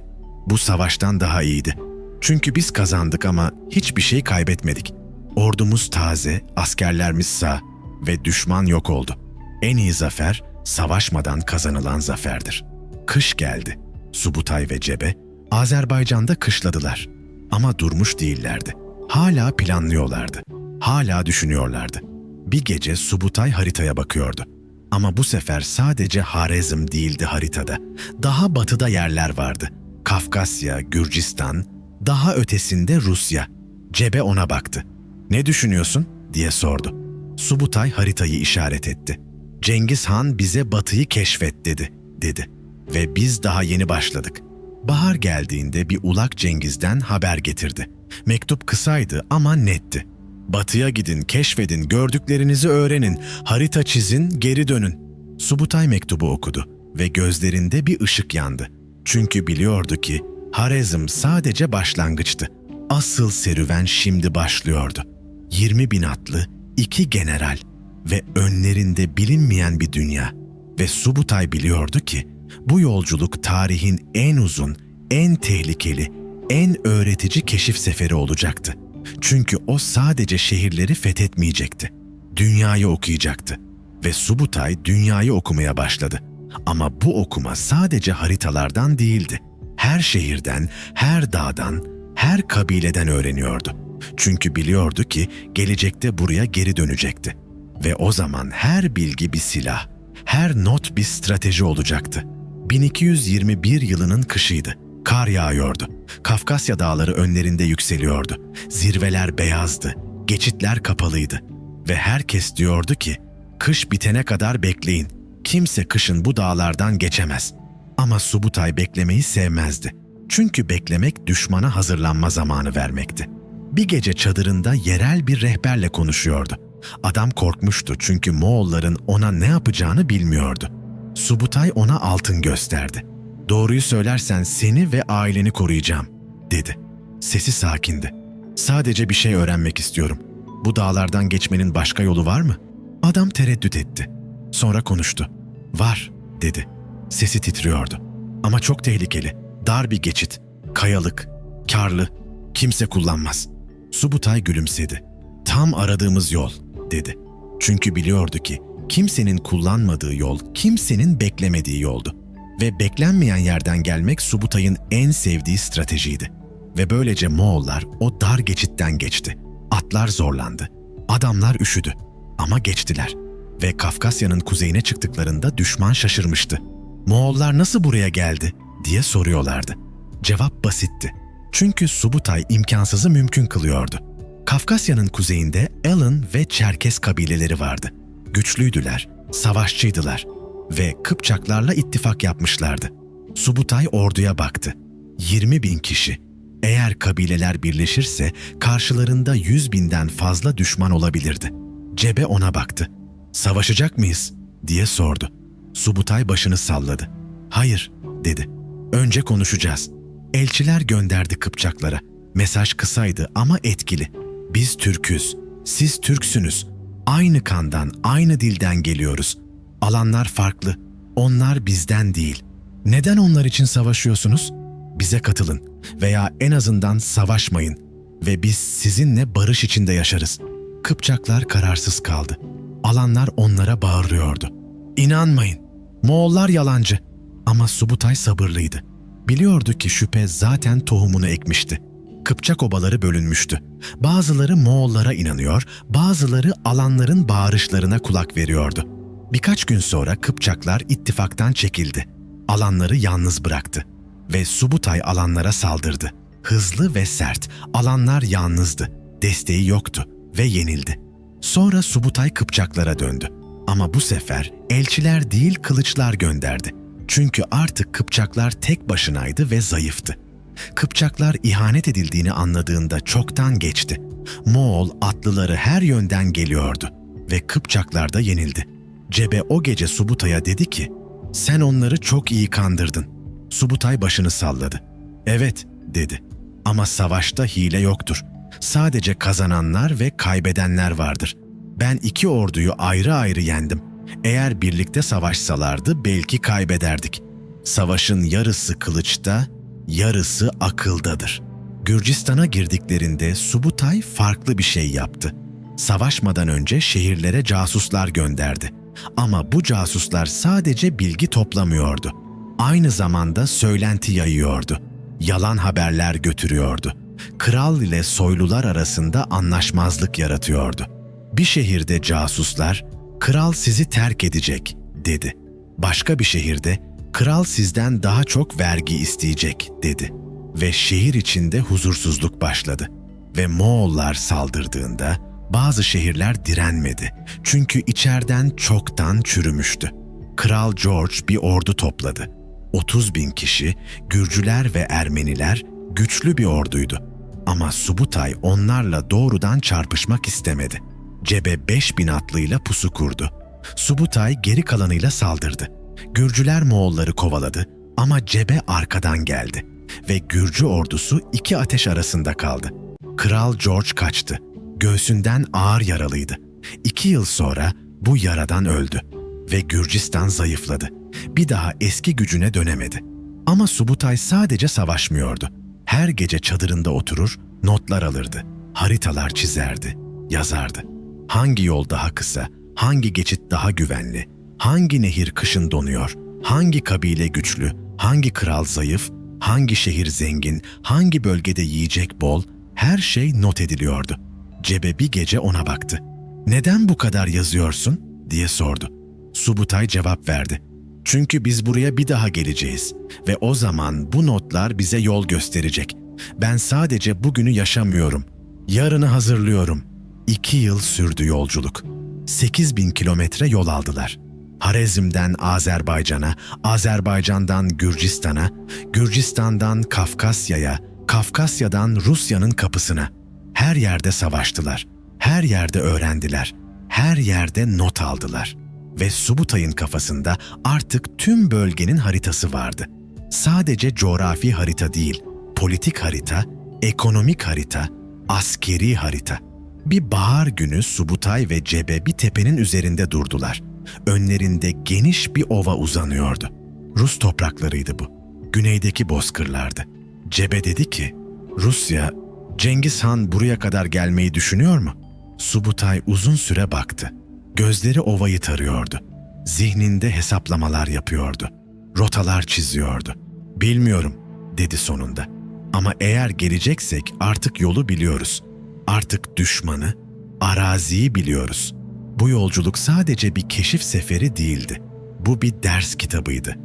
"Bu savaştan daha iyiydi. Çünkü biz kazandık ama hiçbir şey kaybetmedik. Ordumuz taze, askerlerimiz sağ ve düşman yok oldu. En iyi zafer, savaşmadan kazanılan zaferdir." Kış geldi. Subutay ve Cebe, Azerbaycan'da kışladılar. Ama durmuş değillerdi. Hala planlıyorlardı. Hala düşünüyorlardı. Bir gece Subutay haritaya bakıyordu. Ama bu sefer sadece Harezm değildi haritada. Daha batıda yerler vardı. Kafkasya, Gürcistan, daha ötesinde Rusya. Cebe ona baktı. "Ne düşünüyorsun?" diye sordu. Subutay haritayı işaret etti. "Cengiz Han bize batıyı keşfet dedi. Ve biz daha yeni başladık." Bahar geldiğinde bir ulak Cengiz'den haber getirdi. Mektup kısaydı ama netti. "Batıya gidin, keşfedin, gördüklerinizi öğrenin, harita çizin, geri dönün." Subutay mektubu okudu ve gözlerinde bir ışık yandı. Çünkü biliyordu ki Harezm sadece başlangıçtı. Asıl serüven şimdi başlıyordu. 20.000 atlı, 2 general ve önlerinde bilinmeyen bir dünya. Ve Subutay biliyordu ki bu yolculuk tarihin en uzun, en tehlikeli, en öğretici keşif seferi olacaktı. Çünkü o sadece şehirleri fethetmeyecekti. Dünyayı okuyacaktı. Ve Subutay dünyayı okumaya başladı. Ama bu okuma sadece haritalardan değildi. Her şehirden, her dağdan, her kabileden öğreniyordu. Çünkü biliyordu ki gelecekte buraya geri dönecekti. Ve o zaman her bilgi bir silah, her not bir strateji olacaktı. 1221 yılının kışıydı. Kar yağıyordu. Kafkasya dağları önlerinde yükseliyordu. Zirveler beyazdı, geçitler kapalıydı. Ve herkes diyordu ki, "Kış bitene kadar bekleyin. Kimse kışın bu dağlardan geçemez." Ama Subutay beklemeyi sevmezdi. Çünkü beklemek düşmana hazırlanma zamanı vermekti. Bir gece çadırında yerel bir rehberle konuşuyordu. Adam korkmuştu çünkü Moğolların ona ne yapacağını bilmiyordu. Subutay ona altın gösterdi. "Doğruyu söylersen seni ve aileni koruyacağım," dedi. Sesi sakindi. "Sadece bir şey öğrenmek istiyorum. Bu dağlardan geçmenin başka yolu var mı?" Adam tereddüt etti. Sonra konuştu. "Var," dedi. Sesi titriyordu. "Ama çok tehlikeli. Dar bir geçit. Kayalık. Karlı. Kimse kullanmaz." Subutay gülümsedi. "Tam aradığımız yol," dedi. Çünkü biliyordu ki kimsenin kullanmadığı yol, kimsenin beklemediği yoldu. Ve beklenmeyen yerden gelmek Subutay'ın en sevdiği stratejiydi. Ve böylece Moğollar o dar geçitten geçti. Atlar zorlandı. Adamlar üşüdü. Ama geçtiler. Ve Kafkasya'nın kuzeyine çıktıklarında düşman şaşırmıştı. "Moğollar nasıl buraya geldi?" diye soruyorlardı. Cevap basitti. Çünkü Subutay imkansızı mümkün kılıyordu. Kafkasya'nın kuzeyinde Alan ve Çerkes kabileleri vardı. Güçlüydüler, savaşçıydılar ve Kıpçaklarla ittifak yapmışlardı. Subutay orduya baktı. 20.000 kişi. Eğer kabileler birleşirse karşılarında 100.000'den fazla düşman olabilirdi. Cebe ona baktı. "Savaşacak mıyız?" diye sordu. Subutay başını salladı. "Hayır," dedi. "Önce konuşacağız." Elçiler gönderdi Kıpçaklara. Mesaj kısaydı ama etkili. "Biz Türk'üz, siz Türksünüz. Aynı kandan, aynı dilden geliyoruz. Alanlar farklı. Onlar bizden değil. Neden onlar için savaşıyorsunuz? Bize katılın veya en azından savaşmayın ve biz sizinle barış içinde yaşarız." Kıpçaklar kararsız kaldı. Alanlar onlara bağırıyordu. "İnanmayın, Moğollar yalancı." Ama Subutay sabırlıydı. Biliyordu ki şüphe zaten tohumunu ekmişti. Kıpçak obaları bölünmüştü. Bazıları Moğollara inanıyor, bazıları Alanların bağırışlarına kulak veriyordu. Birkaç gün sonra Kıpçaklar ittifaktan çekildi. Alanları yalnız bıraktı ve Subutay Alanlara saldırdı. Hızlı ve sert, Alanlar yalnızdı, desteği yoktu ve yenildi. Sonra Subutay Kıpçaklara döndü. Ama bu sefer elçiler değil kılıçlar gönderdi. Çünkü artık Kıpçaklar tek başınaydı ve zayıftı. Kıpçaklar ihanet edildiğini anladığında çoktan geçti. Moğol atlıları her yönden geliyordu ve Kıpçaklar da yenildi. Cebe o gece Subutay'a dedi ki, "Sen onları çok iyi kandırdın." Subutay başını salladı. "Evet," dedi. "Ama savaşta hile yoktur. Sadece kazananlar ve kaybedenler vardır. Ben iki orduyu ayrı ayrı yendim. Eğer birlikte savaşsalardı belki kaybederdik. Savaşın yarısı kılıçta, yarısı akıldadır." Gürcistan'a girdiklerinde Subutay farklı bir şey yaptı. Savaşmadan önce şehirlere casuslar gönderdi. Ama bu casuslar sadece bilgi toplamıyordu. Aynı zamanda söylenti yayıyordu. Yalan haberler götürüyordu. Kral ile soylular arasında anlaşmazlık yaratıyordu. Bir şehirde casuslar, "Kral sizi terk edecek," dedi. Başka bir şehirde, "Kral sizden daha çok vergi isteyecek," dedi. Ve şehir içinde huzursuzluk başladı. Ve Moğollar saldırdığında bazı şehirler direnmedi. Çünkü içeriden çoktan çürümüştü. Kral George bir ordu topladı. 30.000 kişi, Gürcüler ve Ermeniler güçlü bir orduydu. Ama Subutay onlarla doğrudan çarpışmak istemedi. Cebe 5.000 atlıyla pusu kurdu. Subutay geri kalanıyla saldırdı. Gürcüler Moğolları kovaladı ama Cebe arkadan geldi ve Gürcü ordusu iki ateş arasında kaldı. Kral George kaçtı. Göğsünden ağır yaralıydı. 2 yıl sonra bu yaradan öldü ve Gürcistan zayıfladı. Bir daha eski gücüne dönemedi. Ama Subutay sadece savaşmıyordu. Her gece çadırında oturur, notlar alırdı, haritalar çizerdi, yazardı. Hangi yol daha kısa, hangi geçit daha güvenli, hangi nehir kışın donuyor, hangi kabile güçlü, hangi kral zayıf, hangi şehir zengin, hangi bölgede yiyecek bol, her şey not ediliyordu. Cebe bir gece ona baktı. "Neden bu kadar yazıyorsun?" diye sordu. Subutay cevap verdi. "Çünkü biz buraya bir daha geleceğiz ve o zaman bu notlar bize yol gösterecek. Ben sadece bugünü yaşamıyorum, yarını hazırlıyorum." 2 yıl sürdü yolculuk. 8.000 kilometre yol aldılar. Harezm'den Azerbaycan'a, Azerbaycan'dan Gürcistan'a, Gürcistan'dan Kafkasya'ya, Kafkasya'dan Rusya'nın kapısına. Her yerde savaştılar, her yerde öğrendiler, her yerde not aldılar. Ve Subutay'ın kafasında artık tüm bölgenin haritası vardı. Sadece coğrafi harita değil, politik harita, ekonomik harita, askeri harita. Bir bahar günü Subutay ve Cebe bir tepenin üzerinde durdular. Önlerinde geniş bir ova uzanıyordu. Rus topraklarıydı bu. Güneydeki bozkırlardı. Cebe dedi ki, "Rusya, Cengiz Han buraya kadar gelmeyi düşünüyor mu?" Subutay uzun süre baktı. Gözleri ovayı tarıyordu. Zihninde hesaplamalar yapıyordu. Rotalar çiziyordu. "Bilmiyorum," dedi sonunda. "Ama eğer geleceksek artık yolu biliyoruz. Artık düşmanı, araziyi biliyoruz." Bu yolculuk sadece bir keşif seferi değildi. Bu bir ders kitabıydı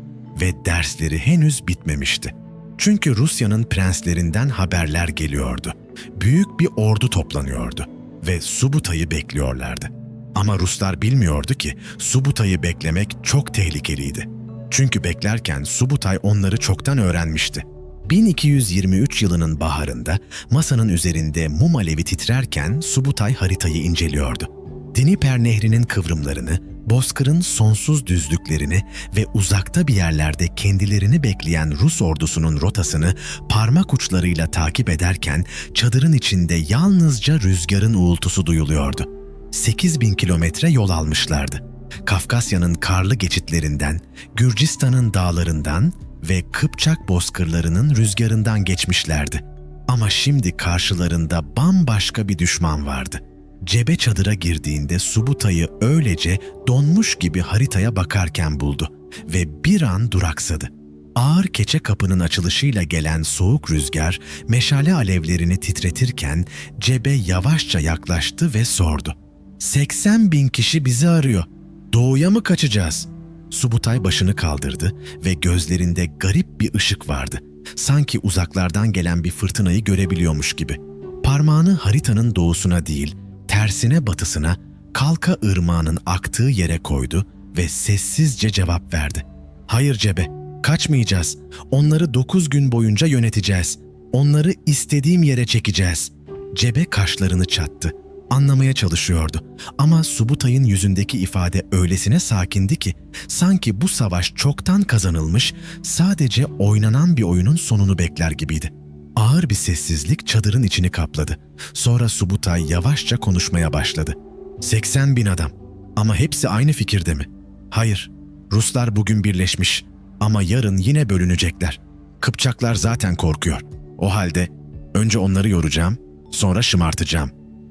ve dersleri henüz bitmemişti. Çünkü Rusya'nın prenslerinden haberler geliyordu. Büyük bir ordu toplanıyordu ve Subutay'ı bekliyorlardı. Ama Ruslar bilmiyordu ki Subutay'ı beklemek çok tehlikeliydi. Çünkü beklerken Subutay onları çoktan öğrenmişti. 1223 yılının baharında masanın üzerinde mum alevi titrerken Subutay haritayı inceliyordu. Dniper Nehri'nin kıvrımlarını, bozkırın sonsuz düzlüklerini ve uzakta bir yerlerde kendilerini bekleyen Rus ordusunun rotasını parmak uçlarıyla takip ederken çadırın içinde yalnızca rüzgarın uğultusu duyuluyordu. 8.000 kilometre yol almışlardı. Kafkasya'nın karlı geçitlerinden, Gürcistan'ın dağlarından ve Kıpçak bozkırlarının rüzgarından geçmişlerdi. Ama şimdi karşılarında bambaşka bir düşman vardı. Cebe çadıra girdiğinde Subutay'ı öylece donmuş gibi haritaya bakarken buldu ve bir an duraksadı. Ağır keçe kapının açılışıyla gelen soğuk rüzgar meşale alevlerini titretirken Cebe yavaşça yaklaştı ve sordu. 80.000 kişi bizi arıyor. Doğuya mı kaçacağız? Subutay başını kaldırdı ve gözlerinde garip bir ışık vardı. Sanki uzaklardan gelen bir fırtınayı görebiliyormuş gibi. Parmağını haritanın doğusuna değil, tersine batısına, Kalka Irmağı'nın aktığı yere koydu ve sessizce cevap verdi. Hayır Cebe, kaçmayacağız. Onları 9 gün boyunca yöneteceğiz. Onları istediğim yere çekeceğiz. Cebe kaşlarını çattı. Anlamaya çalışıyordu. Ama Subutay'ın yüzündeki ifade öylesine sakindi ki, sanki bu savaş çoktan kazanılmış, sadece oynanan bir oyunun sonunu bekler gibiydi. Ağır bir sessizlik çadırın içini kapladı. Sonra Subutay yavaşça konuşmaya başladı. 80.000 adam. Ama hepsi aynı fikirde mi? Hayır. Ruslar bugün birleşmiş. Ama yarın yine bölünecekler. Kıpçaklar zaten korkuyor. O halde önce onları yoracağım, sonra şımartacağım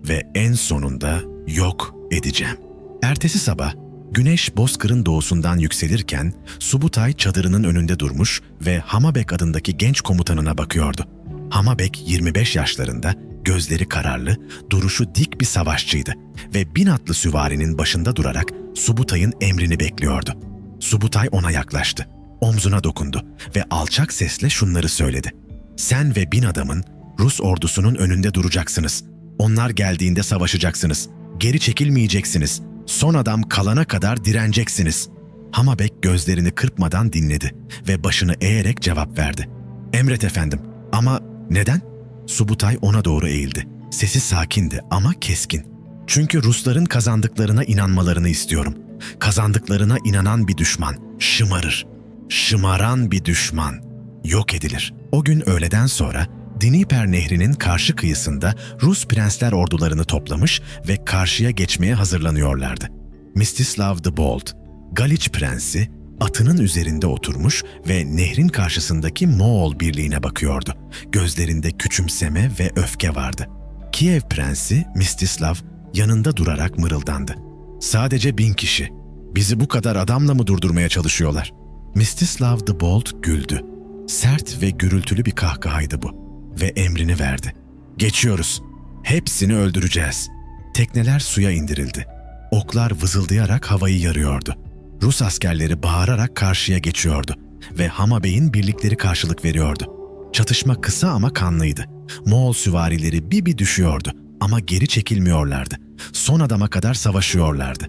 ve en sonunda yok edeceğim. Ertesi sabah güneş bozkırın doğusundan yükselirken Subutay çadırının önünde durmuş ve Hamabek adındaki genç komutanına bakıyordu. Hamabek 25 yaşlarında, gözleri kararlı, duruşu dik bir savaşçıydı ve 1000 atlı süvarinin başında durarak Subutay'ın emrini bekliyordu. Subutay ona yaklaştı, omzuna dokundu ve alçak sesle şunları söyledi. Sen ve 1000 adamın Rus ordusunun önünde duracaksınız. Onlar geldiğinde savaşacaksınız. Geri çekilmeyeceksiniz. Son adam kalana kadar direneceksiniz. Hamabek gözlerini kırpmadan dinledi ve başını eğerek cevap verdi. Emret efendim. Ama neden? Subutay ona doğru eğildi. Sesi sakindi ama keskin. Çünkü Rusların kazandıklarına inanmalarını istiyorum. Kazandıklarına inanan bir düşman şımarır. Şımaran bir düşman yok edilir. O gün öğleden sonra Dniper Nehri'nin karşı kıyısında Rus prensler ordularını toplamış ve karşıya geçmeye hazırlanıyorlardı. Mstislav the Bold, Galiç prensi, atının üzerinde oturmuş ve nehrin karşısındaki Moğol birliğine bakıyordu. Gözlerinde küçümseme ve öfke vardı. Kiev prensi Mstislav yanında durarak mırıldandı. Sadece 1000 kişi. Bizi bu kadar adamla mı durdurmaya çalışıyorlar? Mstislav the Bold güldü. Sert ve gürültülü bir kahkahaydı bu ve emrini verdi. Geçiyoruz. Hepsini öldüreceğiz. Tekneler suya indirildi. Oklar vızıldayarak havayı yarıyordu. Rus askerleri bağırarak karşıya geçiyordu ve Hamabey'in birlikleri karşılık veriyordu. Çatışma kısa ama kanlıydı. Moğol süvarileri bir düşüyordu ama geri çekilmiyorlardı. Son adama kadar savaşıyorlardı.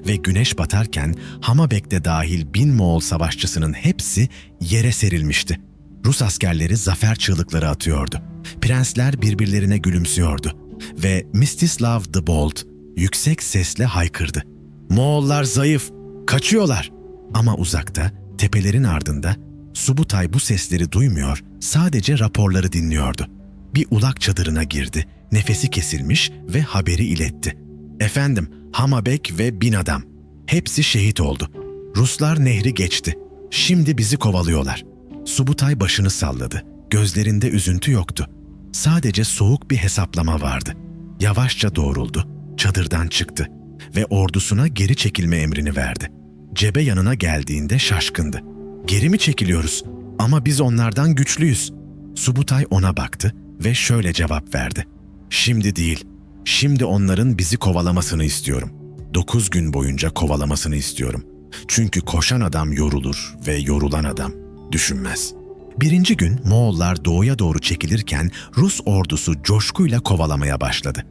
Ve güneş batarken Hamabek de dahil 1000 Moğol savaşçısının hepsi yere serilmişti. Rus askerleri zafer çığlıkları atıyordu. Prensler birbirlerine gülümsüyordu ve Mstislav the Bold yüksek sesle haykırdı. Moğollar zayıf, kaçıyorlar. Ama uzakta, tepelerin ardında Subutay bu sesleri duymuyor, sadece raporları dinliyordu. Bir ulak çadırına girdi, nefesi kesilmiş ve haberi iletti. Efendim, Hamabek ve 1000 adam. Hepsi şehit oldu. Ruslar nehri geçti. Şimdi bizi kovalıyorlar. Subutay başını salladı. Gözlerinde üzüntü yoktu. Sadece soğuk bir hesaplama vardı. Yavaşça doğruldu, çadırdan çıktı ve ordusuna geri çekilme emrini verdi. Cebe yanına geldiğinde şaşkındı. Geri mi çekiliyoruz? Ama biz onlardan güçlüyüz. Subutay ona baktı ve şöyle cevap verdi. Şimdi değil, şimdi onların bizi kovalamasını istiyorum. 9 gün boyunca kovalamasını istiyorum. Çünkü koşan adam yorulur ve yorulan adam düşünmez. Birinci gün Moğollar doğuya doğru çekilirken Rus ordusu coşkuyla kovalamaya başladı.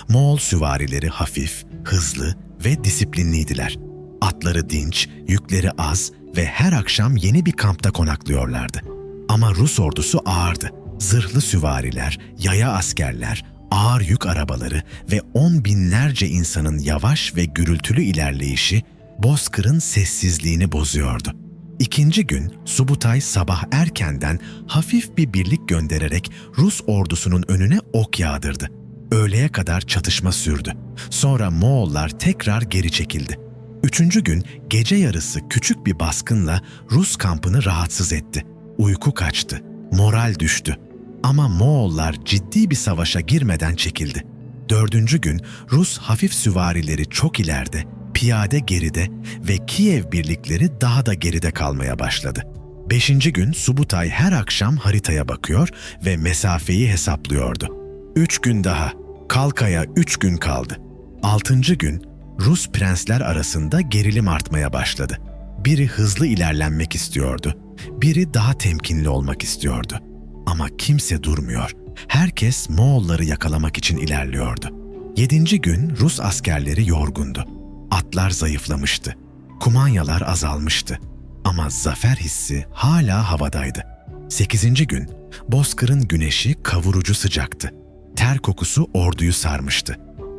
Moğol süvarileri hafif, hızlı ve disiplinliydiler. Atları dinç, yükleri az ve her akşam yeni bir kampta konaklıyorlardı. Ama Rus ordusu ağırdı. Zırhlı süvariler, yaya askerler, ağır yük arabaları ve 10 binlerce insanın yavaş ve gürültülü ilerleyişi bozkırın sessizliğini bozuyordu. İkinci gün Subutay sabah erkenden hafif bir birlik göndererek Rus ordusunun önüne ok yağdırdı. Öğleye kadar çatışma sürdü. Sonra Moğollar tekrar geri çekildi. Üçüncü gün gece yarısı küçük bir baskınla Rus kampını rahatsız etti. Uyku kaçtı, moral düştü. Ama Moğollar ciddi bir savaşa girmeden çekildi. Dördüncü gün Rus hafif süvarileri çok ileride, piyade geride ve Kiev birlikleri daha da geride kalmaya başladı. Beşinci gün Subutay her akşam haritaya bakıyor ve mesafeyi hesaplıyordu. 3 gün daha, Kalka'ya 3 gün kaldı. Altıncı gün Rus prensler arasında gerilim artmaya başladı. Biri hızlı ilerlenmek istiyordu, biri daha temkinli olmak istiyordu. Ama kimse durmuyor. Herkes Moğolları yakalamak için ilerliyordu. Yedinci gün Rus askerleri yorgundu. Atlar zayıflamıştı. Kumanyalar azalmıştı. Ama zafer hissi hala havadaydı. Sekizinci gün Bozkır'ın güneşi kavurucu sıcaktı. Ter kokusu orduyu sarmıştı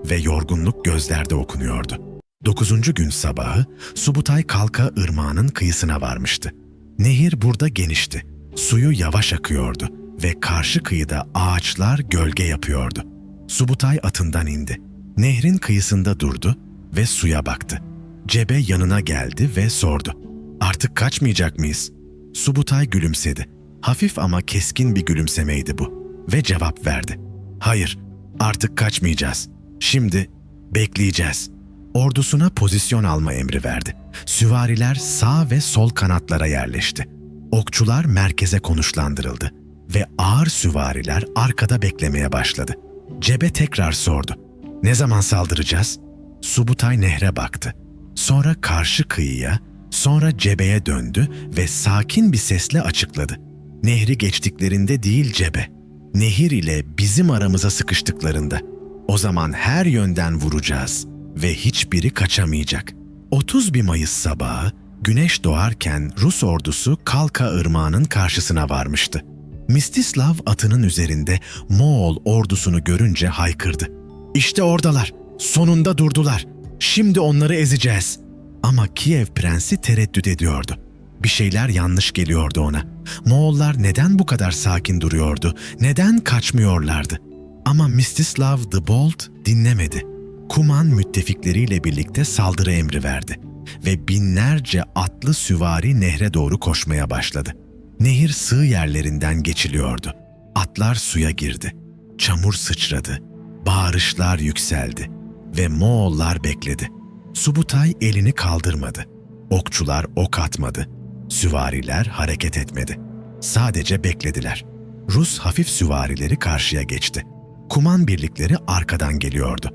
ve yorgunluk gözlerde okunuyordu. Dokuzuncu gün sabahı Subutay Kalka Irmağı'nın kıyısına varmıştı. Nehir burada genişti. Suyu yavaş akıyordu ve karşı kıyıda ağaçlar gölge yapıyordu. Subutay atından indi. Nehrin kıyısında durdu ve suya baktı. Cebe yanına geldi ve sordu. "Artık kaçmayacak mıyız?" Subutay gülümsedi. Hafif ama keskin bir gülümsemeydi bu ve cevap verdi. "Hayır, artık kaçmayacağız. Şimdi bekleyeceğiz." Ordusuna pozisyon alma emri verdi. Süvariler sağ ve sol kanatlara yerleşti. Okçular merkeze konuşlandırıldı ve ağır süvariler arkada beklemeye başladı. Cebe tekrar sordu. "Ne zaman saldıracağız?" Subutay nehre baktı. Sonra karşı kıyıya, sonra Cebe'ye döndü ve sakin bir sesle açıkladı. "Nehri geçtiklerinde değil Cebe, nehir ile bizim aramıza sıkıştıklarında. O zaman her yönden vuracağız ve hiçbiri kaçamayacak." 31 Mayıs sabahı güneş doğarken Rus ordusu Kalka Irmağı'nın karşısına varmıştı. Mstislav atının üzerinde Moğol ordusunu görünce haykırdı. "İşte oradalar, sonunda durdular. Şimdi onları ezeceğiz." Ama Kiev prensi tereddüt ediyordu. Bir şeyler yanlış geliyordu ona. Moğollar neden bu kadar sakin duruyordu? Neden kaçmıyorlardı? Ama Mstislav the Bold dinlemedi. Kuman müttefikleriyle birlikte saldırı emri verdi ve binlerce atlı süvari nehre doğru koşmaya başladı. Nehir sığ yerlerinden geçiliyordu. Atlar suya girdi. Çamur sıçradı. Bağırışlar yükseldi ve Moğollar bekledi. Subutay elini kaldırmadı. Okçular ok atmadı. Süvariler hareket etmedi. Sadece beklediler. Rus hafif süvarileri karşıya geçti. Kuman birlikleri arkadan geliyordu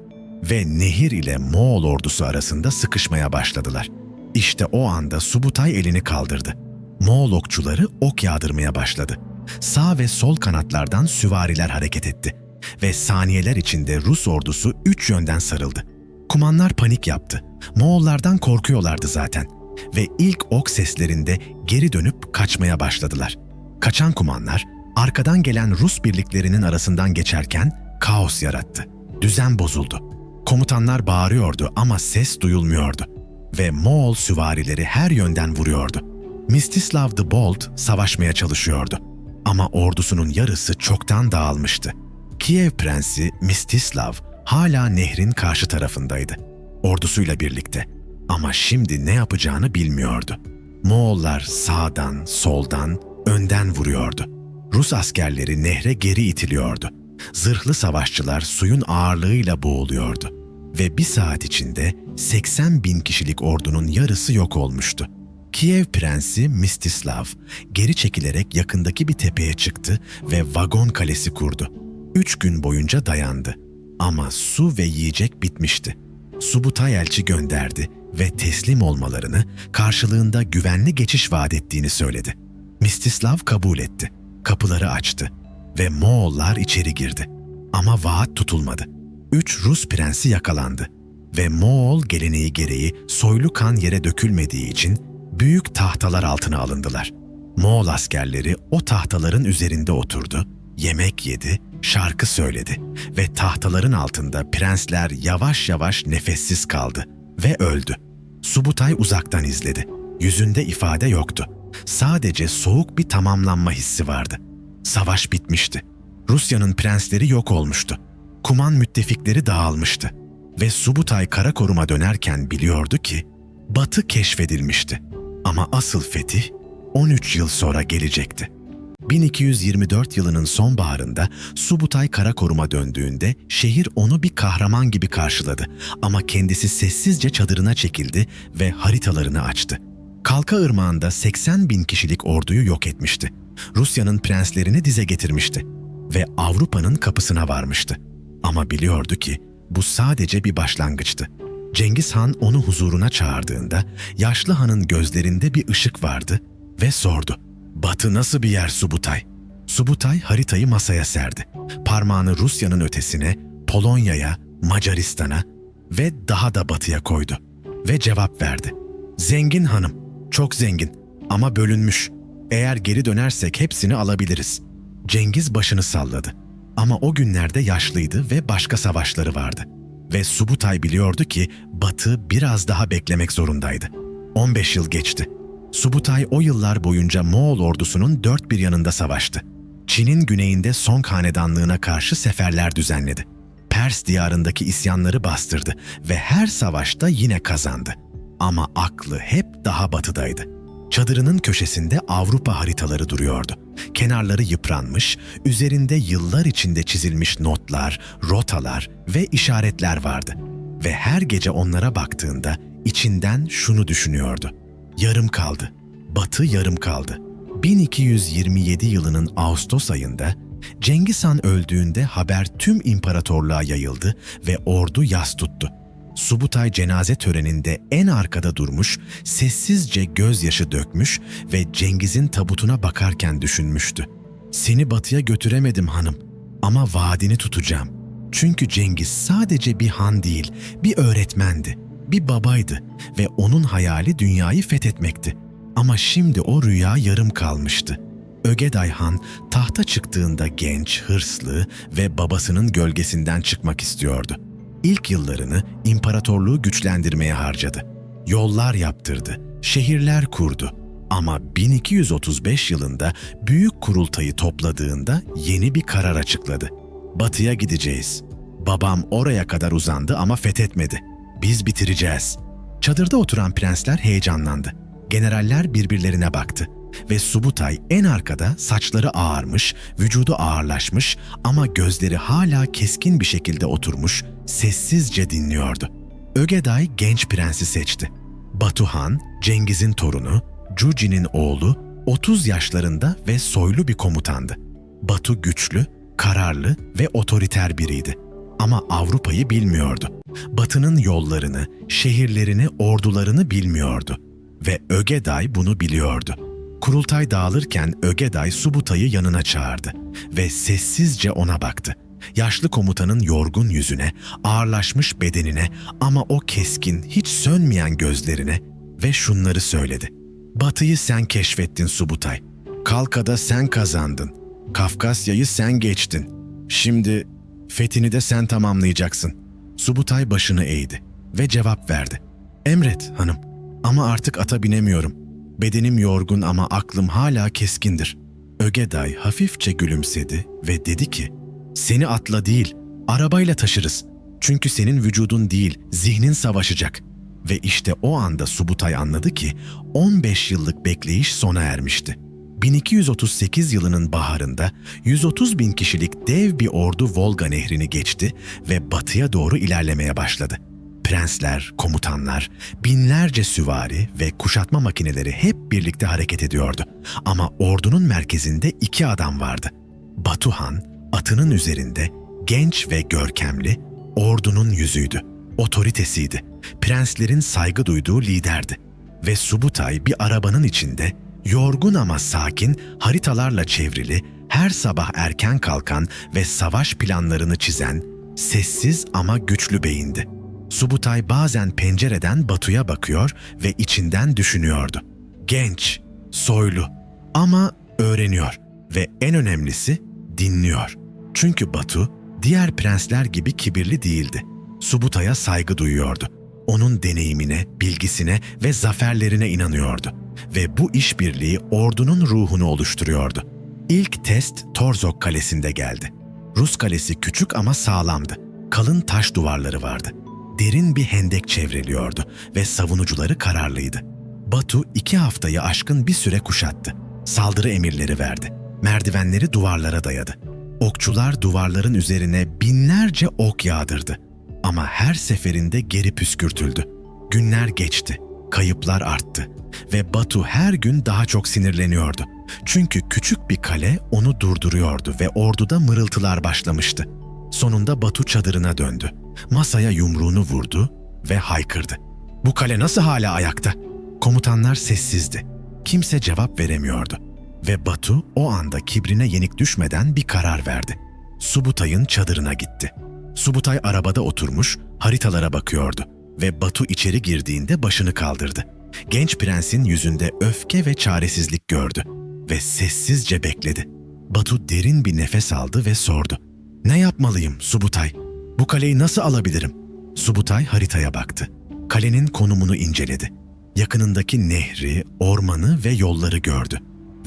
ve nehir ile Moğol ordusu arasında sıkışmaya başladılar. İşte o anda Subutay elini kaldırdı. Moğol okçuları ok yağdırmaya başladı. Sağ ve sol kanatlardan süvariler hareket etti ve saniyeler içinde Rus ordusu 3 yönden sarıldı. Kumanlar panik yaptı. Moğollardan korkuyorlardı zaten ve ilk ok seslerinde geri dönüp kaçmaya başladılar. Kaçan kumanlar arkadan gelen Rus birliklerinin arasından geçerken kaos yarattı. Düzen bozuldu. Komutanlar bağırıyordu ama ses duyulmuyordu ve Moğol süvarileri her yönden vuruyordu. Mstislav the Bold savaşmaya çalışıyordu ama ordusunun yarısı çoktan dağılmıştı. Kiev prensi Mstislav hala nehrin karşı tarafındaydı, ordusuyla birlikte. Ama şimdi ne yapacağını bilmiyordu. Moğollar sağdan, soldan, önden vuruyordu. Rus askerleri nehre geri itiliyordu. Zırhlı savaşçılar suyun ağırlığıyla boğuluyordu. Ve bir saat içinde 80 bin kişilik ordunun yarısı yok olmuştu. Kiev prensi Mstislav geri çekilerek yakındaki bir tepeye çıktı ve vagon kalesi kurdu. 3 gün boyunca dayandı. Ama su ve yiyecek bitmişti. Subutay elçi gönderdi ve teslim olmalarını, karşılığında güvenli geçiş vaat ettiğini söyledi. Mstislav kabul etti. Kapıları açtı ve Moğollar içeri girdi. Ama vaat tutulmadı. 3 Rus prensi yakalandı ve Moğol geleneği gereği soylu kan yere dökülmediği için büyük tahtalar altına alındılar. Moğol askerleri o tahtaların üzerinde oturdu, yemek yedi, şarkı söyledi ve tahtaların altında prensler yavaş yavaş nefessiz kaldı ve öldü. Subutay uzaktan izledi. Yüzünde ifade yoktu. Sadece soğuk bir tamamlanma hissi vardı. Savaş bitmişti. Rusya'nın prensleri yok olmuştu. Kuman müttefikleri dağılmıştı ve Subutay Karakorum'a dönerken biliyordu ki Batı keşfedilmişti. Ama asıl fetih 13 yıl sonra gelecekti. 1224 yılının sonbaharında Subutay Karakorum'a döndüğünde şehir onu bir kahraman gibi karşıladı ama kendisi sessizce çadırına çekildi ve haritalarını açtı. Kalka Irmağı'nda 80 bin kişilik orduyu yok etmişti. Rusya'nın prenslerini dize getirmişti ve Avrupa'nın kapısına varmıştı. Ama biliyordu ki bu sadece bir başlangıçtı. Cengiz Han onu huzuruna çağırdığında yaşlı hanın gözlerinde bir ışık vardı ve sordu. "Batı nasıl bir yer Subutay?" Subutay haritayı masaya serdi. Parmağını Rusya'nın ötesine, Polonya'ya, Macaristan'a ve daha da batıya koydu. Ve cevap verdi. "Zengin hanım, çok zengin ama bölünmüş. Eğer geri dönersek hepsini alabiliriz." Cengiz başını salladı. Ama o günlerde yaşlıydı ve başka savaşları vardı. Ve Subutay biliyordu ki Batı biraz daha beklemek zorundaydı. 15 yıl geçti. Subutay o yıllar boyunca Moğol ordusunun dört bir yanında savaştı. Çin'in güneyinde Song hanedanlığına karşı seferler düzenledi. Pers diyarındaki isyanları bastırdı ve her savaşta yine kazandı. Ama aklı hep daha batıdaydı. Çadırının köşesinde Avrupa haritaları duruyordu. Kenarları yıpranmış, üzerinde yıllar içinde çizilmiş notlar, rotalar ve işaretler vardı. Ve her gece onlara baktığında içinden şunu düşünüyordu. Yarım kaldı. Batı yarım kaldı. 1227 yılının Ağustos ayında Cengiz Han öldüğünde haber tüm imparatorluğa yayıldı ve ordu yas tuttu. Subutay cenaze töreninde en arkada durmuş, sessizce gözyaşı dökmüş ve Cengiz'in tabutuna bakarken düşünmüştü. "Seni batıya götüremedim hanım ama vaadini tutacağım. Çünkü Cengiz sadece bir han değil, bir öğretmendi, bir babaydı ve onun hayali dünyayı fethetmekti. Ama şimdi o rüya yarım kalmıştı." Ögeday Han tahta çıktığında genç, hırslı ve babasının gölgesinden çıkmak istiyordu. İlk yıllarını imparatorluğu güçlendirmeye harcadı. Yollar yaptırdı, şehirler kurdu. Ama 1235 yılında büyük kurultayı topladığında yeni bir karar açıkladı. "Batıya gideceğiz. Babam oraya kadar uzandı ama fethetmedi. Biz bitireceğiz." Çadırda oturan prensler heyecanlandı. Generaller birbirlerine baktı. Ve Subutay en arkada, saçları ağarmış, vücudu ağırlaşmış ama gözleri hala keskin bir şekilde oturmuş, sessizce dinliyordu. Ögeday genç prensi seçti. Batu Han, Cengiz'in torunu, Cuci'nin oğlu, 30 yaşlarında ve soylu bir komutandı. Batu güçlü, kararlı ve otoriter biriydi. Ama Avrupa'yı bilmiyordu. Batı'nın yollarını, şehirlerini, ordularını bilmiyordu. Ve Ögeday bunu biliyordu. Kurultay dağılırken Ögeday Subutay'ı yanına çağırdı ve sessizce ona baktı. Yaşlı komutanın yorgun yüzüne, ağırlaşmış bedenine ama o keskin, hiç sönmeyen gözlerine ve şunları söyledi. "Batı'yı sen keşfettin Subutay. Kalka'da sen kazandın. Kafkasya'yı sen geçtin. Şimdi fethini de sen tamamlayacaksın." Subutay başını eğdi ve cevap verdi. "Emret hanım ama artık ata binemiyorum. Bedenim yorgun ama aklım hala keskindir." Ögeday hafifçe gülümsedi ve dedi ki, "Seni atla değil, arabayla taşırız. Çünkü senin vücudun değil, zihnin savaşacak." Ve işte o anda Subutay anladı ki 15 yıllık bekleyiş sona ermişti. 1238 yılının baharında 130 bin kişilik dev bir ordu Volga nehrini geçti ve batıya doğru ilerlemeye başladı. Prensler, komutanlar, binlerce süvari ve kuşatma makineleri hep birlikte hareket ediyordu. Ama ordunun merkezinde iki adam vardı. Batu Han, atının üzerinde, genç ve görkemli, ordunun yüzüydü, otoritesiydi, prenslerin saygı duyduğu liderdi. Ve Subutay bir arabanın içinde, yorgun ama sakin, haritalarla çevrili, her sabah erken kalkan ve savaş planlarını çizen, sessiz ama güçlü beyindi. Subutay bazen pencereden Batu'ya bakıyor ve içinden düşünüyordu. Genç, soylu ama öğreniyor ve en önemlisi dinliyor. Çünkü Batu diğer prensler gibi kibirli değildi. Subutay'a saygı duyuyordu. Onun deneyimine, bilgisine ve zaferlerine inanıyordu. Ve bu işbirliği ordunun ruhunu oluşturuyordu. İlk test Torzok Kalesi'nde geldi. Rus kalesi küçük ama sağlamdı. Kalın taş duvarları vardı. Derin bir hendek çevriliyordu ve savunucuları kararlıydı. Batu 2 haftayı aşkın bir süre kuşattı. Saldırı emirleri verdi. Merdivenleri duvarlara dayadı. Okçular duvarların üzerine binlerce ok yağdırdı. Ama her seferinde geri püskürtüldü. Günler geçti, kayıplar arttı ve Batu her gün daha çok sinirleniyordu. Çünkü küçük bir kale onu durduruyordu ve orduda mırıltılar başlamıştı. Sonunda Batu çadırına döndü. Masaya yumruğunu vurdu ve haykırdı. "Bu kale nasıl hala ayakta?" Komutanlar sessizdi. Kimse cevap veremiyordu. Ve Batu o anda kibrine yenik düşmeden bir karar verdi. Subutay'ın çadırına gitti. Subutay arabada oturmuş, haritalara bakıyordu ve Batu içeri girdiğinde başını kaldırdı. Genç prensin yüzünde öfke ve çaresizlik gördü ve sessizce bekledi. Batu derin bir nefes aldı ve sordu. "Ne yapmalıyım Subutay? Bu kaleyi nasıl alabilirim?" Subutay haritaya baktı. Kalenin konumunu inceledi. Yakınındaki nehri, ormanı ve yolları gördü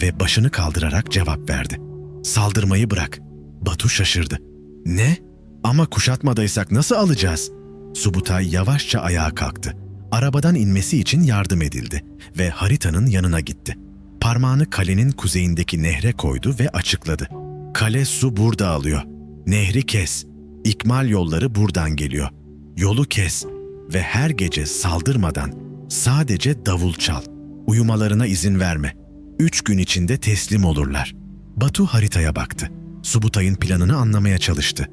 ve başını kaldırarak cevap verdi. "Saldırmayı bırak." Batu şaşırdı. "Ne? Ama kuşatmadaysak nasıl alacağız?" Subutay yavaşça ayağa kalktı. Arabadan inmesi için yardım edildi ve haritanın yanına gitti. Parmağını kalenin kuzeyindeki nehre koydu ve açıkladı. "Kale su burada alıyor. Nehri kes. İkmal yolları buradan geliyor. Yolu kes ve her gece saldırmadan sadece davul çal. Uyumalarına izin verme. 3 gün içinde teslim olurlar." Batu haritaya baktı. Subutay'ın planını anlamaya çalıştı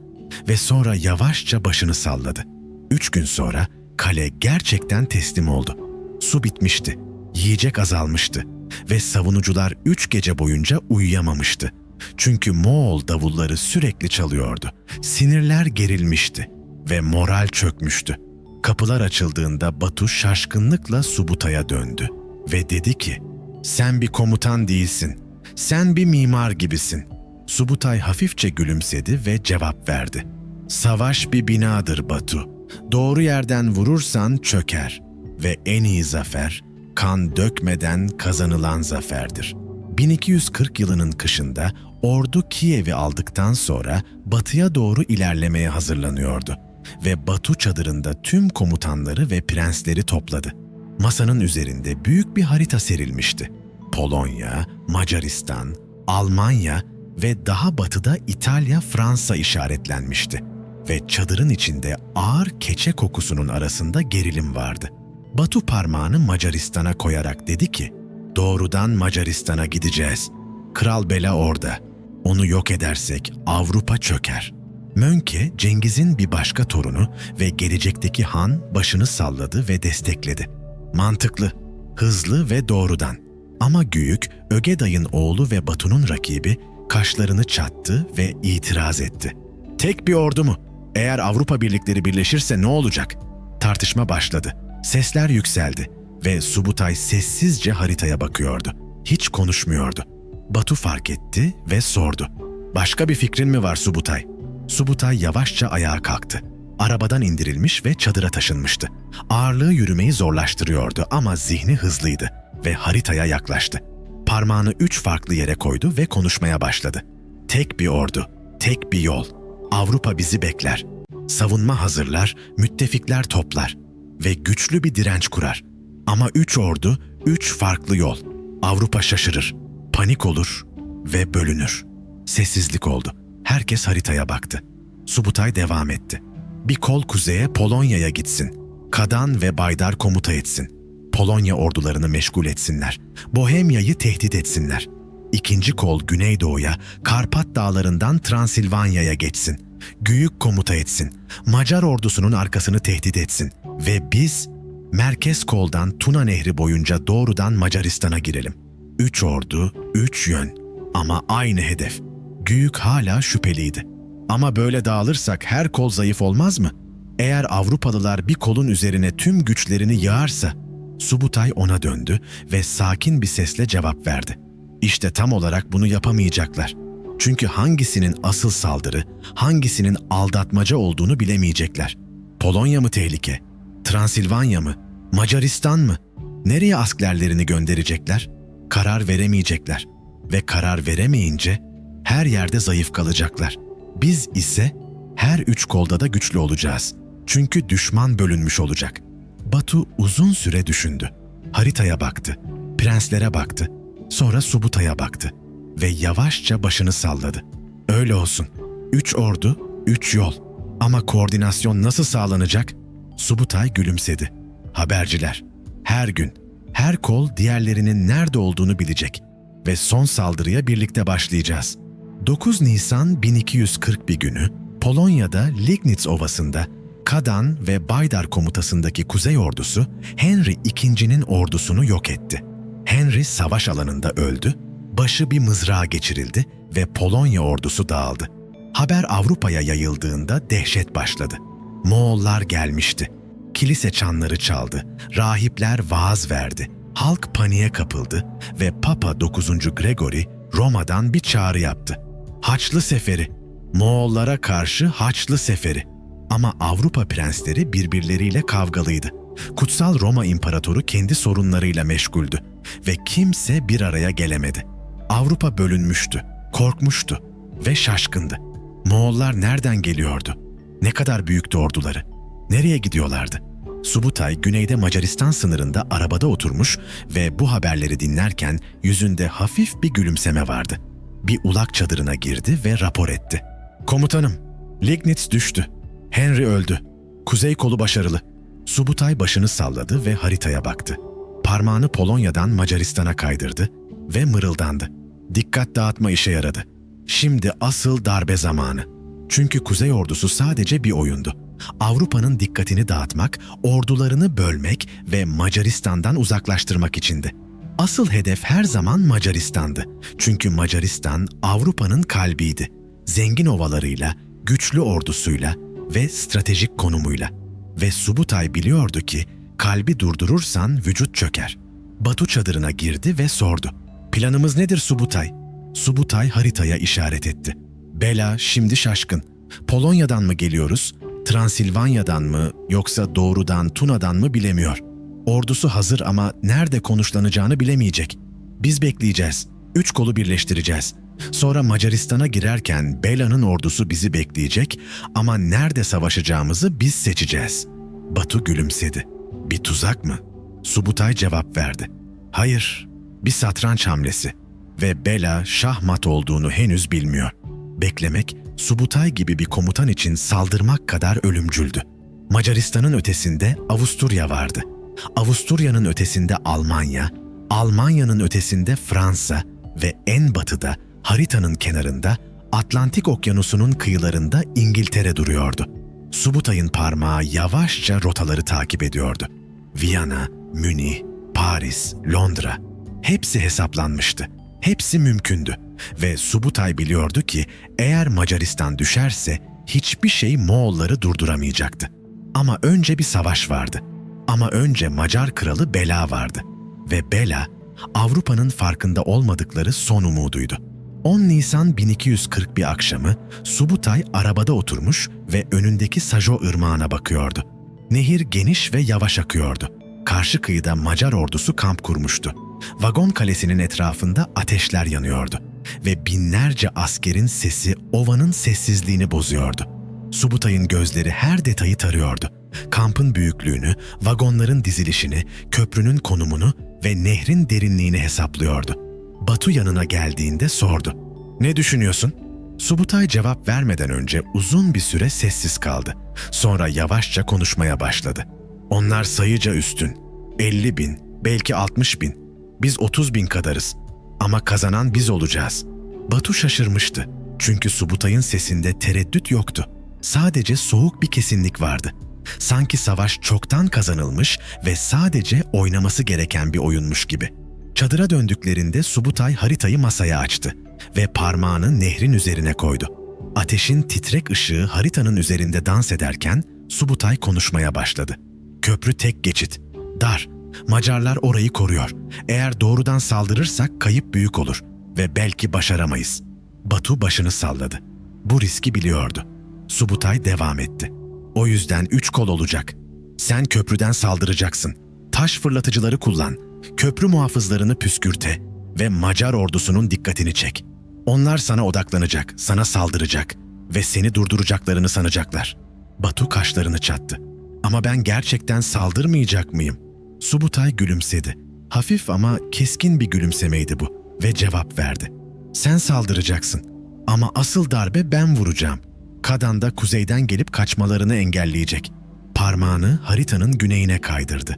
ve sonra yavaşça başını salladı. 3 gün sonra kale gerçekten teslim oldu. Su bitmişti, yiyecek azalmıştı ve savunucular 3 gece boyunca uyuyamamıştı. Çünkü Moğol davulları sürekli çalıyordu. Sinirler gerilmişti ve moral çökmüştü. Kapılar açıldığında Batu şaşkınlıkla Subutay'a döndü ve dedi ki, "Sen bir komutan değilsin, sen bir mimar gibisin." Subutay hafifçe gülümsedi ve cevap verdi. "Savaş bir binadır Batu. Doğru yerden vurursan çöker ve en iyi zafer, kan dökmeden kazanılan zaferdir." 1240 yılının kışında ordu Kiev'i aldıktan sonra batıya doğru ilerlemeye hazırlanıyordu ve Batu çadırında tüm komutanları ve prensleri topladı. Masanın üzerinde büyük bir harita serilmişti. Polonya, Macaristan, Almanya ve daha batıda İtalya, Fransa işaretlenmişti ve çadırın içinde ağır keçe kokusunun arasında gerilim vardı. Batu parmağını Macaristan'a koyarak dedi ki, "Doğrudan Macaristan'a gideceğiz. Kral Bela orada. Onu yok edersek Avrupa çöker." Mönke, Cengiz'in bir başka torunu ve gelecekteki han başını salladı ve destekledi. "Mantıklı, hızlı ve doğrudan." Ama Güyük, Ögeday'ın oğlu ve Batu'nun rakibi kaşlarını çattı ve itiraz etti. "Tek bir ordu mu? Eğer Avrupa birlikleri birleşirse ne olacak?" Tartışma başladı. Sesler yükseldi ve Subutay sessizce haritaya bakıyordu. Hiç konuşmuyordu. Batu fark etti ve sordu. "Başka bir fikrin mi var Subutay?" Subutay yavaşça ayağa kalktı. Arabadan indirilmiş ve çadıra taşınmıştı. Ağırlığı yürümeyi zorlaştırıyordu ama zihni hızlıydı ve haritaya yaklaştı. Parmağını 3 farklı yere koydu ve konuşmaya başladı. "Tek bir ordu, tek bir yol. Avrupa bizi bekler. Savunma hazırlar, müttefikler toplar ve güçlü bir direnç kurar. Ama 3 ordu, 3 farklı yol. Avrupa şaşırır, panik olur ve bölünür." Sessizlik oldu. Herkes haritaya baktı. Subutay devam etti. "Bir kol kuzeye Polonya'ya gitsin. Kadan ve Baydar komuta etsin. Polonya ordularını meşgul etsinler. Bohemya'yı tehdit etsinler. İkinci kol güneydoğuya, Karpat dağlarından Transilvanya'ya geçsin. Güyük komuta etsin. Macar ordusunun arkasını tehdit etsin. Ve biz merkez koldan Tuna Nehri boyunca doğrudan Macaristan'a girelim. 3 ordu, 3 yön ama aynı hedef." Güyük hala şüpheliydi. "Ama böyle dağılırsak her kol zayıf olmaz mı? Eğer Avrupalılar bir kolun üzerine tüm güçlerini yığarsa?" Subutay ona döndü ve sakin bir sesle cevap verdi. "İşte tam olarak bunu yapamayacaklar. Çünkü hangisinin asıl saldırı, hangisinin aldatmaca olduğunu bilemeyecekler. Polonya mı tehlike? Transilvanya mı? Macaristan mı? Nereye askerlerini gönderecekler? Karar veremeyecekler. Ve karar veremeyince her yerde zayıf kalacaklar. Biz ise her 3 kolda da güçlü olacağız. Çünkü düşman bölünmüş olacak." Batu uzun süre düşündü. Haritaya baktı, prenslere baktı, sonra Subutay'a baktı ve yavaşça başını salladı. Öyle olsun. 3 ordu, 3 yol. Ama koordinasyon nasıl sağlanacak? Subutay gülümsedi. Haberciler. Her gün, her kol diğerlerinin nerede olduğunu bilecek. Ve son saldırıya birlikte başlayacağız. 9 Nisan 1241 günü Polonya'da Liegnitz Ovası'nda Kadan ve Baydar komutasındaki Kuzey Ordusu Henry II'nin ordusunu yok etti. Henry savaş alanında öldü, başı bir mızrağa geçirildi ve Polonya ordusu dağıldı. Haber Avrupa'ya yayıldığında dehşet başladı. Moğollar gelmişti. Kilise çanları çaldı, rahipler vaaz verdi, halk paniğe kapıldı ve Papa 9. Gregory Roma'dan bir çağrı yaptı. Haçlı Seferi, Moğollara karşı Haçlı Seferi. Ama Avrupa prensleri birbirleriyle kavgalıydı. Kutsal Roma İmparatoru kendi sorunlarıyla meşguldü ve kimse bir araya gelemedi. Avrupa bölünmüştü, korkmuştu ve şaşkındı. Moğollar nereden geliyordu? Ne kadar büyüktü orduları? Nereye gidiyorlardı? Subutay güneyde Macaristan sınırında arabada oturmuş ve bu haberleri dinlerken yüzünde hafif bir gülümseme vardı. Bir ulak çadırına girdi ve rapor etti. "Komutanım, Liegnitz düştü. Henry öldü. Kuzey kolu başarılı." Subutay başını salladı ve haritaya baktı. Parmağını Polonya'dan Macaristan'a kaydırdı ve mırıldandı. Dikkat dağıtma işe yaradı. Şimdi asıl darbe zamanı. Çünkü Kuzey ordusu sadece bir oyundu. Avrupa'nın dikkatini dağıtmak, ordularını bölmek ve Macaristan'dan uzaklaştırmak içindi. Asıl hedef her zaman Macaristan'dı. Çünkü Macaristan Avrupa'nın kalbiydi. Zengin ovalarıyla, güçlü ordusuyla ve stratejik konumuyla. Ve Subutay biliyordu ki kalbi durdurursan vücut çöker. Batu çadırına girdi ve sordu. "Planımız nedir Subutay?" Subutay haritaya işaret etti. "Bela şimdi şaşkın. Polonya'dan mı geliyoruz, Transilvanya'dan mı yoksa doğrudan Tuna'dan mı bilemiyor. Ordusu hazır ama nerede konuşlanacağını bilemeyecek. Biz bekleyeceğiz. 3 kolu birleştireceğiz. Sonra Macaristan'a girerken Bela'nın ordusu bizi bekleyecek ama nerede savaşacağımızı biz seçeceğiz." Batu gülümsedi. "Bir tuzak mı?" Subutay cevap verdi. "Hayır, bir satranç hamlesi ve Bela şahmat olduğunu henüz bilmiyor. Beklemek, Subutay gibi bir komutan için saldırmak kadar ölümcüldü. Macaristan'ın ötesinde Avusturya vardı. Avusturya'nın ötesinde Almanya, Almanya'nın ötesinde Fransa ve en batıda, haritanın kenarında, Atlantik Okyanusu'nun kıyılarında İngiltere duruyordu. Subutay'ın parmağı yavaşça rotaları takip ediyordu. Viyana, Münih, Paris, Londra, hepsi hesaplanmıştı. Hepsi mümkündü ve Subutay biliyordu ki eğer Macaristan düşerse hiçbir şey Moğolları durduramayacaktı. Ama önce bir savaş vardı. Ama önce Macar kralı Bela vardı. Ve Bela, Avrupa'nın farkında olmadıkları son umuduydu. 10 Nisan 1241 akşamı Subutay arabada oturmuş ve önündeki Sajo ırmağına bakıyordu. Nehir geniş ve yavaş akıyordu. Karşı kıyıda Macar ordusu kamp kurmuştu. Vagon kalesinin etrafında ateşler yanıyordu ve binlerce askerin sesi ovanın sessizliğini bozuyordu. Subutay'ın gözleri her detayı tarıyordu. Kampın büyüklüğünü, vagonların dizilişini, köprünün konumunu ve nehrin derinliğini hesaplıyordu. Batu yanına geldiğinde sordu. "Ne düşünüyorsun?" Subutay cevap vermeden önce uzun bir süre sessiz kaldı. Sonra yavaşça konuşmaya başladı. "Onlar sayıca üstün. 50 bin, belki 60 bin. Biz 30 bin kadarız. Ama kazanan biz olacağız." Batu şaşırmıştı. Çünkü Subutay'ın sesinde tereddüt yoktu. Sadece soğuk bir kesinlik vardı. Sanki savaş çoktan kazanılmış ve sadece oynaması gereken bir oyunmuş gibi. Çadıra döndüklerinde Subutay haritayı masaya açtı ve parmağını nehrin üzerine koydu. Ateşin titrek ışığı haritanın üzerinde dans ederken Subutay konuşmaya başladı. "Köprü tek geçit, dar. Macarlar orayı koruyor. Eğer doğrudan saldırırsak kayıp büyük olur ve belki başaramayız." Batu başını salladı. Bu riski biliyordu. Subutay devam etti. "O yüzden 3 kol olacak. Sen köprüden saldıracaksın. Taş fırlatıcıları kullan. Köprü muhafızlarını püskürte ve Macar ordusunun dikkatini çek. Onlar sana odaklanacak, sana saldıracak ve seni durduracaklarını sanacaklar." Batu kaşlarını çattı. "Ama ben gerçekten saldırmayacak mıyım?" Subutay gülümsedi. Hafif ama keskin bir gülümsemeydi bu ve cevap verdi. Sen saldıracaksın. Ama asıl darbe ben vuracağım. Kadan da kuzeyden gelip kaçmalarını engelleyecek. Parmağını haritanın güneyine kaydırdı.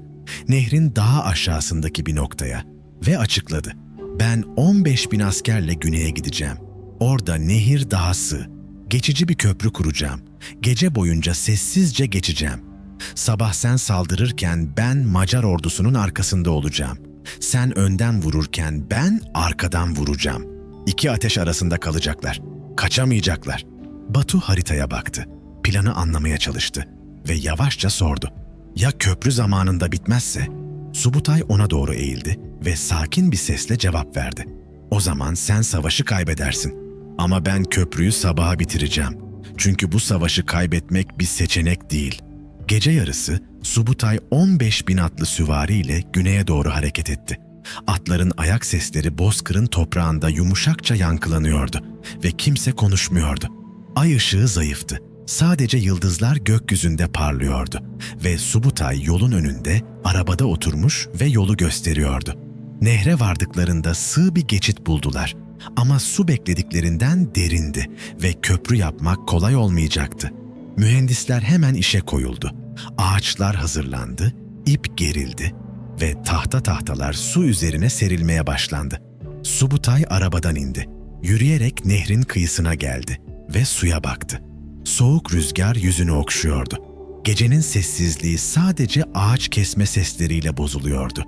Nehrin daha aşağısındaki bir noktaya ve açıkladı. Ben 15 bin askerle güneye gideceğim. Orada nehir daha sığ. Geçici bir köprü kuracağım. Gece boyunca sessizce geçeceğim. Sabah sen saldırırken ben Macar ordusunun arkasında olacağım. Sen önden vururken ben arkadan vuracağım. İki ateş arasında kalacaklar. Kaçamayacaklar. Batu haritaya baktı. Planı anlamaya çalıştı ve yavaşça sordu. Ya köprü zamanında bitmezse? Subutay ona doğru eğildi ve sakin bir sesle cevap verdi. O zaman sen savaşı kaybedersin. Ama ben köprüyü sabaha bitireceğim. Çünkü bu savaşı kaybetmek bir seçenek değil. Gece yarısı Subutay 15 bin atlı süvariyle güneye doğru hareket etti. Atların ayak sesleri bozkırın toprağında yumuşakça yankılanıyordu ve kimse konuşmuyordu. Ay ışığı zayıftı. Sadece yıldızlar gökyüzünde parlıyordu ve Subutay yolun önünde arabada oturmuş ve yolu gösteriyordu. Nehre vardıklarında sığ bir geçit buldular ama su beklediklerinden derindi ve köprü yapmak kolay olmayacaktı. Mühendisler hemen işe koyuldu. Ağaçlar hazırlandı, ip gerildi ve tahtalar su üzerine serilmeye başlandı. Subutay arabadan indi. Yürüyerek nehrin kıyısına geldi ve suya baktı. Soğuk rüzgar yüzünü okşuyordu. Gecenin sessizliği sadece ağaç kesme sesleriyle bozuluyordu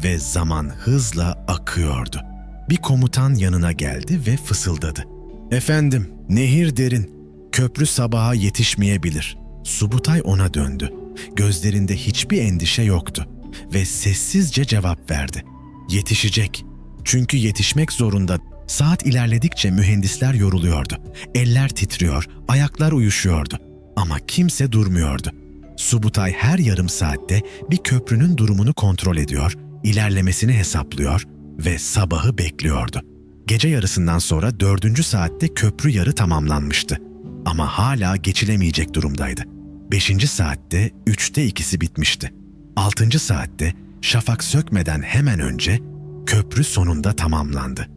ve zaman hızla akıyordu. Bir komutan yanına geldi ve fısıldadı. "Efendim, nehir derin. Köprü sabaha yetişmeyebilir." Subutay ona döndü. Gözlerinde hiçbir endişe yoktu ve sessizce cevap verdi. "Yetişecek. Çünkü yetişmek zorunda." Saat ilerledikçe mühendisler yoruluyordu. Eller titriyor, ayaklar uyuşuyordu. Ama kimse durmuyordu. Subutay her yarım saatte bir köprünün durumunu kontrol ediyor, ilerlemesini hesaplıyor ve sabahı bekliyordu. Gece yarısından sonra 4. saatte köprü yarı tamamlanmıştı. Ama hala geçilemeyecek durumdaydı. 5. saatte 3'te 2'si bitmişti. 6. saatte şafak sökmeden hemen önce köprü sonunda tamamlandı.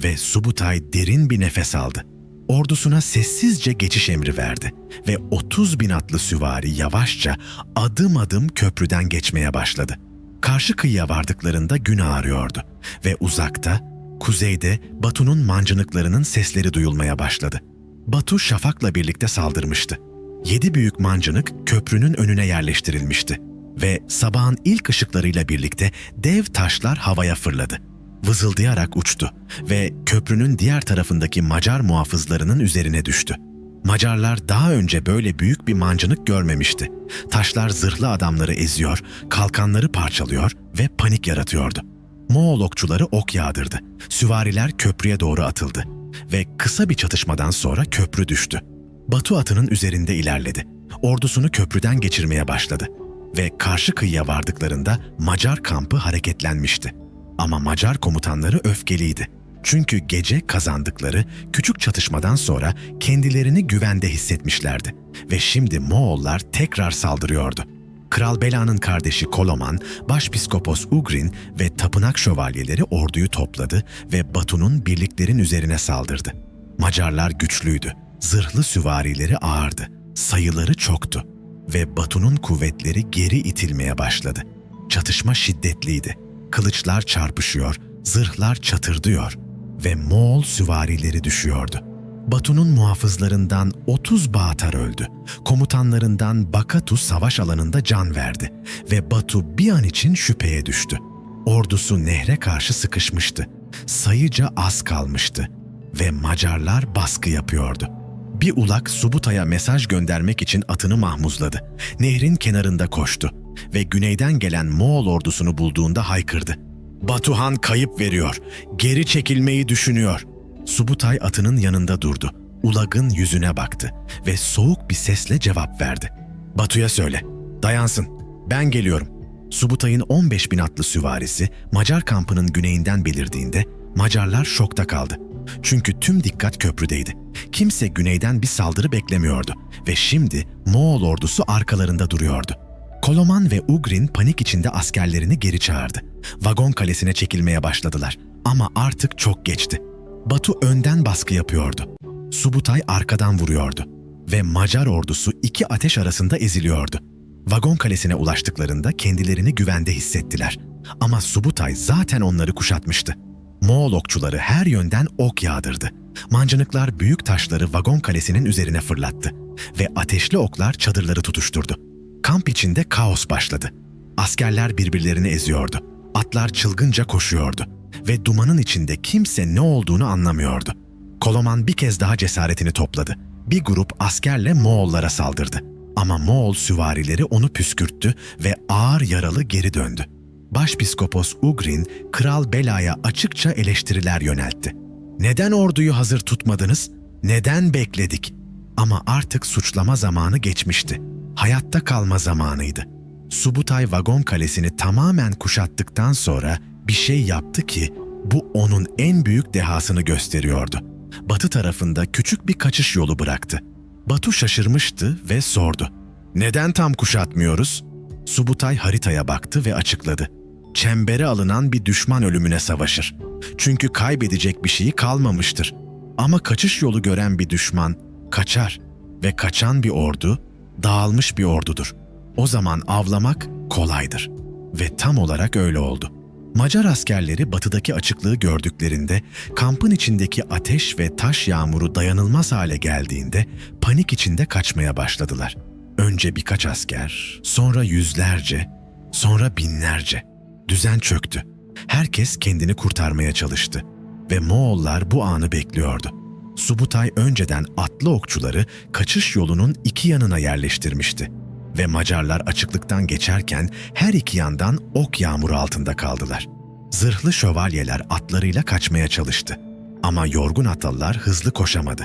Ve Subutay derin bir nefes aldı. Ordusuna sessizce geçiş emri verdi ve 30 bin atlı süvari yavaşça adım adım köprüden geçmeye başladı. Karşı kıyıya vardıklarında gün ağarıyordu ve uzakta, kuzeyde Batu'nun mancınıklarının sesleri duyulmaya başladı. Batu şafakla birlikte saldırmıştı. 7 büyük mancınık köprünün önüne yerleştirilmişti ve sabahın ilk ışıklarıyla birlikte dev taşlar havaya fırladı. Vızıldayarak uçtu ve köprünün diğer tarafındaki Macar muhafızlarının üzerine düştü. Macarlar daha önce böyle büyük bir mancınık görmemişti. Taşlar zırhlı adamları eziyor, kalkanları parçalıyor ve panik yaratıyordu. Moğol okçuları ok yağdırdı. Süvariler köprüye doğru atıldı ve kısa bir çatışmadan sonra köprü düştü. Batu atının üzerinde ilerledi. Ordusunu köprüden geçirmeye başladı ve karşı kıyıya vardıklarında Macar kampı hareketlenmişti. Ama Macar komutanları öfkeliydi. Çünkü gece kazandıkları küçük çatışmadan sonra kendilerini güvende hissetmişlerdi ve şimdi Moğollar tekrar saldırıyordu. Kral Bela'nın kardeşi Koloman, Başpiskopos Ugrin ve tapınak şövalyeleri orduyu topladı ve Batu'nun birliklerin üzerine saldırdı. Macarlar güçlüydü, zırhlı süvarileri ağırdı, sayıları çoktu ve Batu'nun kuvvetleri geri itilmeye başladı. Çatışma şiddetliydi. Kılıçlar çarpışıyor, zırhlar çatırdıyor ve Moğol süvarileri düşüyordu. Batu'nun muhafızlarından 30 Bağatar öldü. Komutanlarından Bakatu savaş alanında can verdi ve Batu bir an için şüpheye düştü. Ordusu nehre karşı sıkışmıştı. Sayıca az kalmıştı ve Macarlar baskı yapıyordu. Bir ulak Subutay'a mesaj göndermek için atını mahmuzladı. Nehrin kenarında koştu ve güneyden gelen Moğol ordusunu bulduğunda haykırdı. "Batuhan kayıp veriyor, geri çekilmeyi düşünüyor." Subutay atının yanında durdu. Ulag'ın yüzüne baktı ve soğuk bir sesle cevap verdi. "Batu'ya söyle, dayansın, ben geliyorum." Subutay'ın 15 bin atlı süvarisi Macar kampının güneyinden belirdiğinde Macarlar şokta kaldı. Çünkü tüm dikkat köprüdeydi. Kimse güneyden bir saldırı beklemiyordu ve şimdi Moğol ordusu arkalarında duruyordu. Koloman ve Ugrin panik içinde askerlerini geri çağırdı. Vagon kalesine çekilmeye başladılar ama artık çok geçti. Batu önden baskı yapıyordu. Subutay arkadan vuruyordu ve Macar ordusu iki ateş arasında eziliyordu. Vagon kalesine ulaştıklarında kendilerini güvende hissettiler. Ama Subutay zaten onları kuşatmıştı. Moğol okçuları her yönden ok yağdırdı. Mancınıklar büyük taşları vagon kalesinin üzerine fırlattı ve ateşli oklar çadırları tutuşturdu. Kamp içinde kaos başladı. Askerler birbirlerini eziyordu. Atlar çılgınca koşuyordu ve dumanın içinde kimse ne olduğunu anlamıyordu. Koloman bir kez daha cesaretini topladı. Bir grup askerle Moğollara saldırdı. Ama Moğol süvarileri onu püskürttü ve ağır yaralı geri döndü. Başpiskopos Ugrin, Kral Bela'ya açıkça eleştiriler yöneltti. "Neden orduyu hazır tutmadınız? Neden bekledik?" Ama artık suçlama zamanı geçmişti. Hayatta kalma zamanıydı. Subutay vagon kalesini tamamen kuşattıktan sonra bir şey yaptı ki bu onun en büyük dehasını gösteriyordu. Batı tarafında küçük bir kaçış yolu bıraktı. Batu şaşırmıştı ve sordu. "Neden tam kuşatmıyoruz?" Subutay haritaya baktı ve açıkladı. "Çembere alınan bir düşman ölümüne savaşır. Çünkü kaybedecek bir şeyi kalmamıştır. Ama kaçış yolu gören bir düşman kaçar ve kaçan bir ordu dağılmış bir ordudur. O zaman avlamak kolaydır." Ve tam olarak öyle oldu. Macar askerleri batıdaki açıklığı gördüklerinde, kampın içindeki ateş ve taş yağmuru dayanılmaz hale geldiğinde panik içinde kaçmaya başladılar. Önce birkaç asker, sonra yüzlerce, sonra binlerce. Düzen çöktü. Herkes kendini kurtarmaya çalıştı ve Moğollar bu anı bekliyordu. Subutay önceden atlı okçuları kaçış yolunun iki yanına yerleştirmişti ve Macarlar açıklıktan geçerken her iki yandan ok yağmuru altında kaldılar. Zırhlı şövalyeler atlarıyla kaçmaya çalıştı ama yorgun atlılar hızlı koşamadı.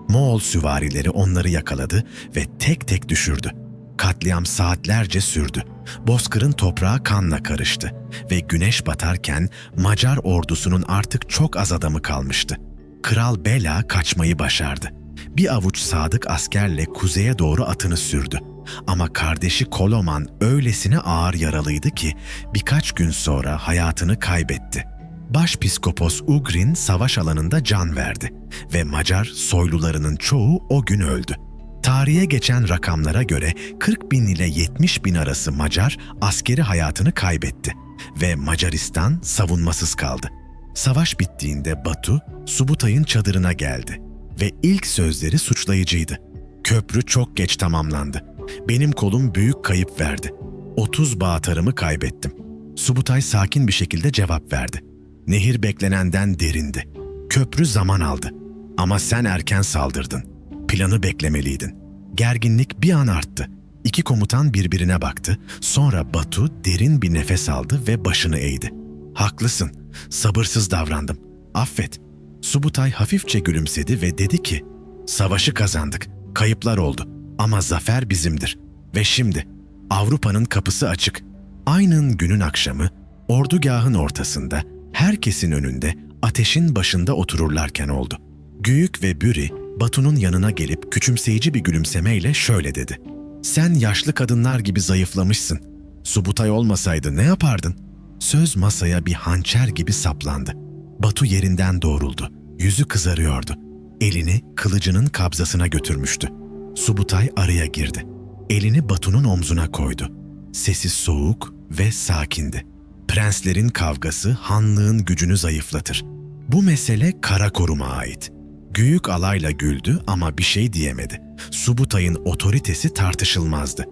Moğol süvarileri onları yakaladı ve tek tek düşürdü. Katliam saatlerce sürdü. Bozkır'ın toprağı kanla karıştı ve güneş batarken Macar ordusunun artık çok az adamı kalmıştı. Kral Bela kaçmayı başardı. Bir avuç sadık askerle kuzeye doğru atını sürdü. Ama kardeşi Koloman öylesine ağır yaralıydı ki birkaç gün sonra hayatını kaybetti. Başpiskopos Ugrin savaş alanında can verdi ve Macar soylularının çoğu o gün öldü. Tarihe geçen rakamlara göre 40 bin ile 70 bin arası Macar askeri hayatını kaybetti ve Macaristan savunmasız kaldı. Savaş bittiğinde Batu, Subutay'ın çadırına geldi ve ilk sözleri suçlayıcıydı. "Köprü çok geç tamamlandı. Benim kolum büyük kayıp verdi. 30 bağatarımı kaybettim." Subutay sakin bir şekilde cevap verdi. "Nehir beklenenden derindi. Köprü zaman aldı. Ama sen erken saldırdın. Planı beklemeliydin." Gerginlik bir an arttı. İki komutan birbirine baktı. Sonra Batu derin bir nefes aldı ve başını eğdi. "Haklısın. Sabırsız davrandım. Affet." Subutay hafifçe gülümsedi ve dedi ki, "Savaşı kazandık. Kayıplar oldu. Ama zafer bizimdir. Ve şimdi Avrupa'nın kapısı açık." Aynı günün akşamı ordugahın ortasında herkesin önünde ateşin başında otururlarken oldu. Güyük ve Büri Batu'nun yanına gelip küçümseyici bir gülümsemeyle şöyle dedi. "Sen yaşlı kadınlar gibi zayıflamışsın. Subutay olmasaydı ne yapardın?" Söz masaya bir hançer gibi saplandı. Batu yerinden doğruldu. Yüzü kızarıyordu. Elini kılıcının kabzasına götürmüştü. Subutay araya girdi. Elini Batu'nun omzuna koydu. Sesi soğuk ve sakindi. "Prenslerin kavgası hanlığın gücünü zayıflatır. Bu mesele Karakorum'a ait." Güyük alayla güldü ama bir şey diyemedi. Subutay'ın otoritesi tartışılmazdı.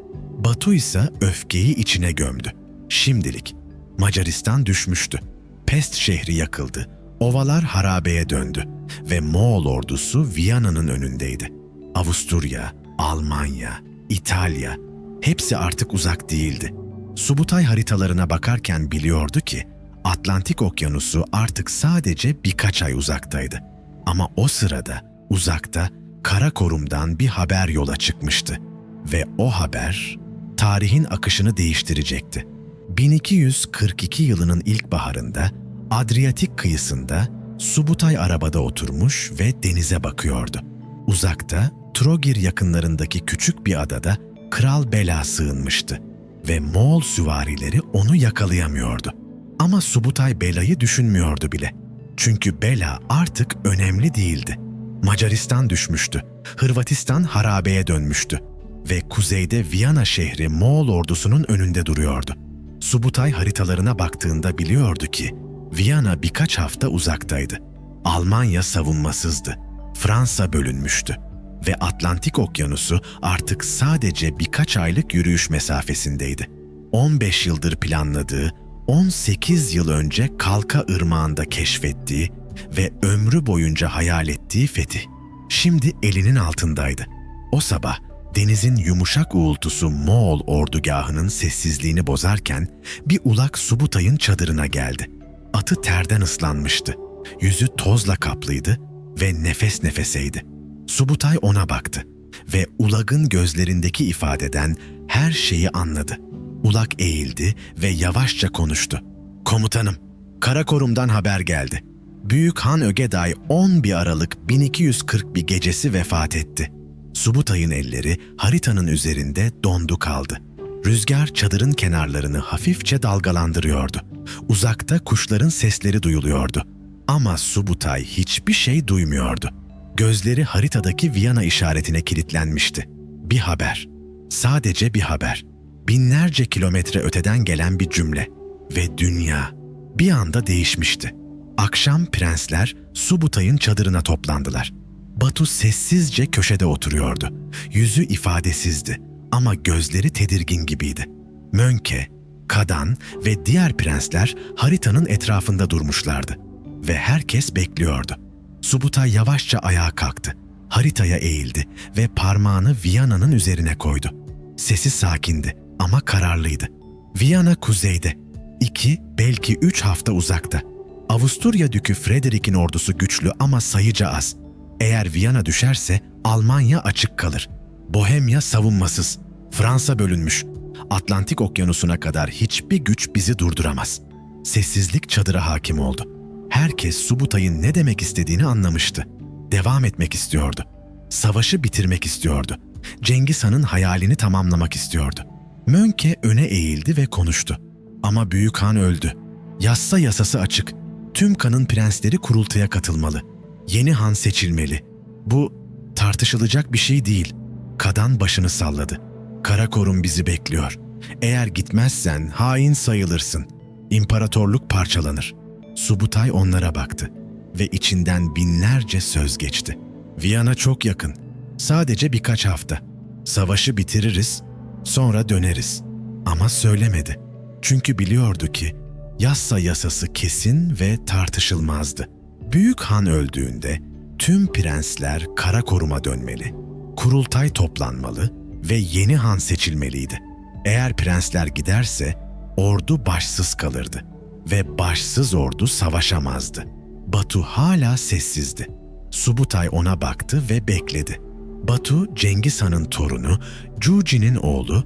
Batu ise öfkeyi içine gömdü. Şimdilik Macaristan düşmüştü. Pest şehri yakıldı. Ovalar harabeye döndü ve Moğol ordusu Viyana'nın önündeydi. Avusturya, Almanya, İtalya, hepsi artık uzak değildi. Subutay haritalarına bakarken biliyordu ki Atlantik Okyanusu artık sadece birkaç ay uzaktaydı. Ama o sırada uzakta Karakorum'dan bir haber yola çıkmıştı ve o haber tarihin akışını değiştirecekti. 1242 yılının ilkbaharında Adriyatik kıyısında Subutay arabada oturmuş ve denize bakıyordu. Uzakta Trogir yakınlarındaki küçük bir adada Kral Bela sığınmıştı ve Moğol süvarileri onu yakalayamıyordu. Ama Subutay Bela'yı düşünmüyordu bile. Çünkü Bela artık önemli değildi. Macaristan düşmüştü, Hırvatistan harabeye dönmüştü ve kuzeyde Viyana şehri Moğol ordusunun önünde duruyordu. Subutay haritalarına baktığında biliyordu ki Viyana birkaç hafta uzaktaydı. Almanya savunmasızdı, Fransa bölünmüştü ve Atlantik Okyanusu artık sadece birkaç aylık yürüyüş mesafesindeydi. 15 yıldır planladığı, 18 yıl önce Kalka Irmağı'nda keşfettiği ve ömrü boyunca hayal ettiği fetih şimdi elinin altındaydı. O sabah denizin yumuşak uğultusu Moğol ordugahının sessizliğini bozarken bir ulak Subutay'ın çadırına geldi. Atı terden ıslanmıştı, yüzü tozla kaplıydı ve nefes nefeseydi. Subutay ona baktı ve ulagın gözlerindeki ifadeden her şeyi anladı. Ulak eğildi ve yavaşça konuştu. "Komutanım, Karakorum'dan haber geldi. Büyük Han Ögeday 11 Aralık 1241 gecesi vefat etti." Subutay'ın elleri haritanın üzerinde dondu kaldı. Rüzgar çadırın kenarlarını hafifçe dalgalandırıyordu. Uzakta kuşların sesleri duyuluyordu. Ama Subutay hiçbir şey duymuyordu. Gözleri haritadaki Viyana işaretine kilitlenmişti. Bir haber, sadece bir haber. Binlerce kilometre öteden gelen bir cümle ve dünya bir anda değişmişti. Akşam prensler Subutay'ın çadırına toplandılar. Batu sessizce köşede oturuyordu. Yüzü ifadesizdi ama gözleri tedirgin gibiydi. Mönke, Kadan ve diğer prensler haritanın etrafında durmuşlardı ve herkes bekliyordu. Subutay yavaşça ayağa kalktı. Haritaya eğildi ve parmağını Viyana'nın üzerine koydu. Sesi sakindi ama kararlıydı. Viyana kuzeyde, 2 belki 3 hafta uzakta. Avusturya Dükü Frederick'in ordusu güçlü ama sayıca az. Eğer Viyana düşerse Almanya açık kalır. Bohemya savunmasız. Fransa bölünmüş. Atlantik Okyanusu'na kadar hiçbir güç bizi durduramaz. Sessizlik çadıra hakim oldu. Herkes Subutay'ın ne demek istediğini anlamıştı. Devam etmek istiyordu. Savaşı bitirmek istiyordu. Cengiz Han'ın hayalini tamamlamak istiyordu. Mönke öne eğildi ve konuştu. Ama Büyük Han öldü. Yassa yasası açık. Tüm kanın prensleri kurultaya katılmalı. Yeni han seçilmeli. Bu tartışılacak bir şey değil. Kadan başını salladı. Karakorum bizi bekliyor. Eğer gitmezsen hain sayılırsın. İmparatorluk parçalanır. Subutay onlara baktı ve içinden binlerce söz geçti. Viyana çok yakın. Sadece birkaç hafta. Savaşı bitiririz, sonra döneriz. Ama söylemedi. Çünkü biliyordu ki Yassa yasası kesin ve tartışılmazdı. Büyük Han öldüğünde tüm prensler Karakorum'a dönmeli. Kurultay toplanmalı ve yeni han seçilmeliydi. Eğer prensler giderse ordu başsız kalırdı ve başsız ordu savaşamazdı. Batu hala sessizdi. Subutay ona baktı ve bekledi. Batu, Cengiz Han'ın torunu, Cuci'nin oğlu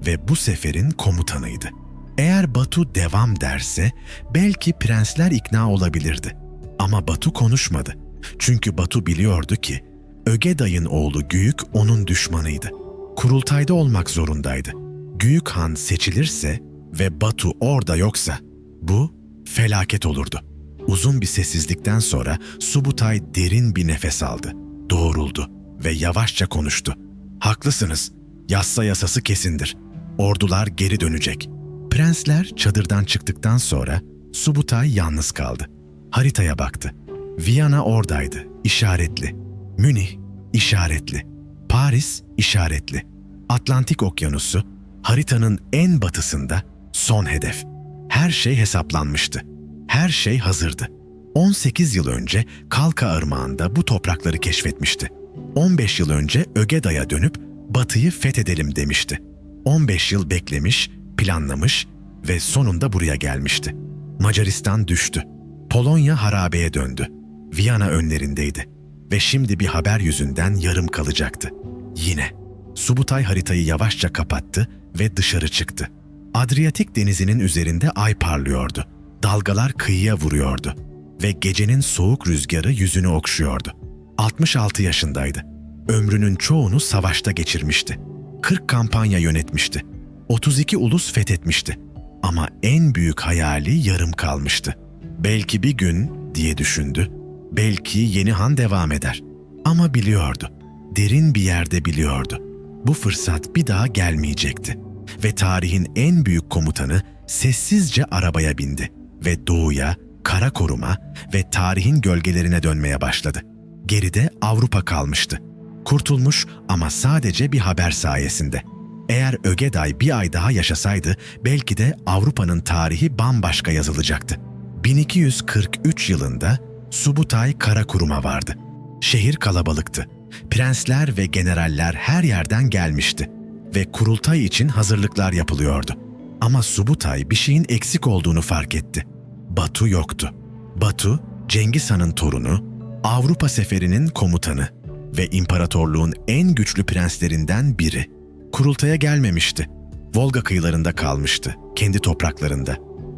ve bu seferin komutanıydı. Eğer Batu devam derse belki prensler ikna olabilirdi. Ama Batu konuşmadı. Çünkü Batu biliyordu ki Ögeday'ın oğlu Güyük onun düşmanıydı. Kurultayda olmak zorundaydı. Güyük Han seçilirse ve Batu orada yoksa bu felaket olurdu. Uzun bir sessizlikten sonra Subutay derin bir nefes aldı, doğruldu ve yavaşça konuştu. "Haklısınız, Yassa yasası kesindir. Ordular geri dönecek." Prensler çadırdan çıktıktan sonra Subutay yalnız kaldı. Haritaya baktı. Viyana oradaydı, işaretli. Münih, işaretli. Paris, işaretli. Atlantik Okyanusu, haritanın en batısında son hedef. Her şey hesaplanmıştı. Her şey hazırdı. 18 yıl önce Kalka Irmağı'nda bu toprakları keşfetmişti. 15 yıl önce Ögeday'a dönüp Batı'yı fethedelim demişti. 15 yıl beklemiş, planlamış ve sonunda buraya gelmişti. Macaristan düştü. Polonya harabeye döndü. Viyana önlerindeydi ve şimdi bir haber yüzünden yarım kalacaktı. Yine. Subutay haritayı yavaşça kapattı ve dışarı çıktı. Adriyatik denizinin üzerinde ay parlıyordu. Dalgalar kıyıya vuruyordu ve gecenin soğuk rüzgarı yüzünü okşuyordu. 66 yaşındaydı. Ömrünün çoğunu savaşta geçirmişti. 40 kampanya yönetmişti. 32 ulus fethetmişti. Ama en büyük hayali yarım kalmıştı. Belki bir gün diye düşündü. Belki yeni han devam eder. Ama biliyordu. Derin bir yerde biliyordu. Bu fırsat bir daha gelmeyecekti. Ve tarihin en büyük komutanı sessizce arabaya bindi ve doğuya, kara koruma ve tarihin gölgelerine dönmeye başladı. Geride Avrupa kalmıştı. Kurtulmuş ama sadece bir haber sayesinde. Eğer Ögeday bir ay daha yaşasaydı belki de Avrupa'nın tarihi bambaşka yazılacaktı. 1243 yılında Subutay Karakurum'a vardı. Şehir kalabalıktı. Prensler ve generaller her yerden gelmişti ve kurultay için hazırlıklar yapılıyordu. Ama Subutay bir şeyin eksik olduğunu fark etti. Batu yoktu. Batu, Cengiz Han'ın torunu, Avrupa seferinin komutanı ve imparatorluğun en güçlü prenslerinden biri. Kurultaya gelmemişti. Volga kıyılarında kalmıştı, kendi topraklarında.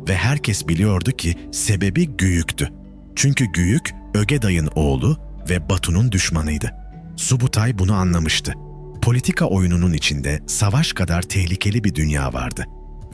Ve herkes biliyordu ki sebebi Güyük'tü. Çünkü Güyük, Ögeday'ın oğlu ve Batu'nun düşmanıydı. Subutay bunu anlamıştı. Politika oyununun içinde savaş kadar tehlikeli bir dünya vardı.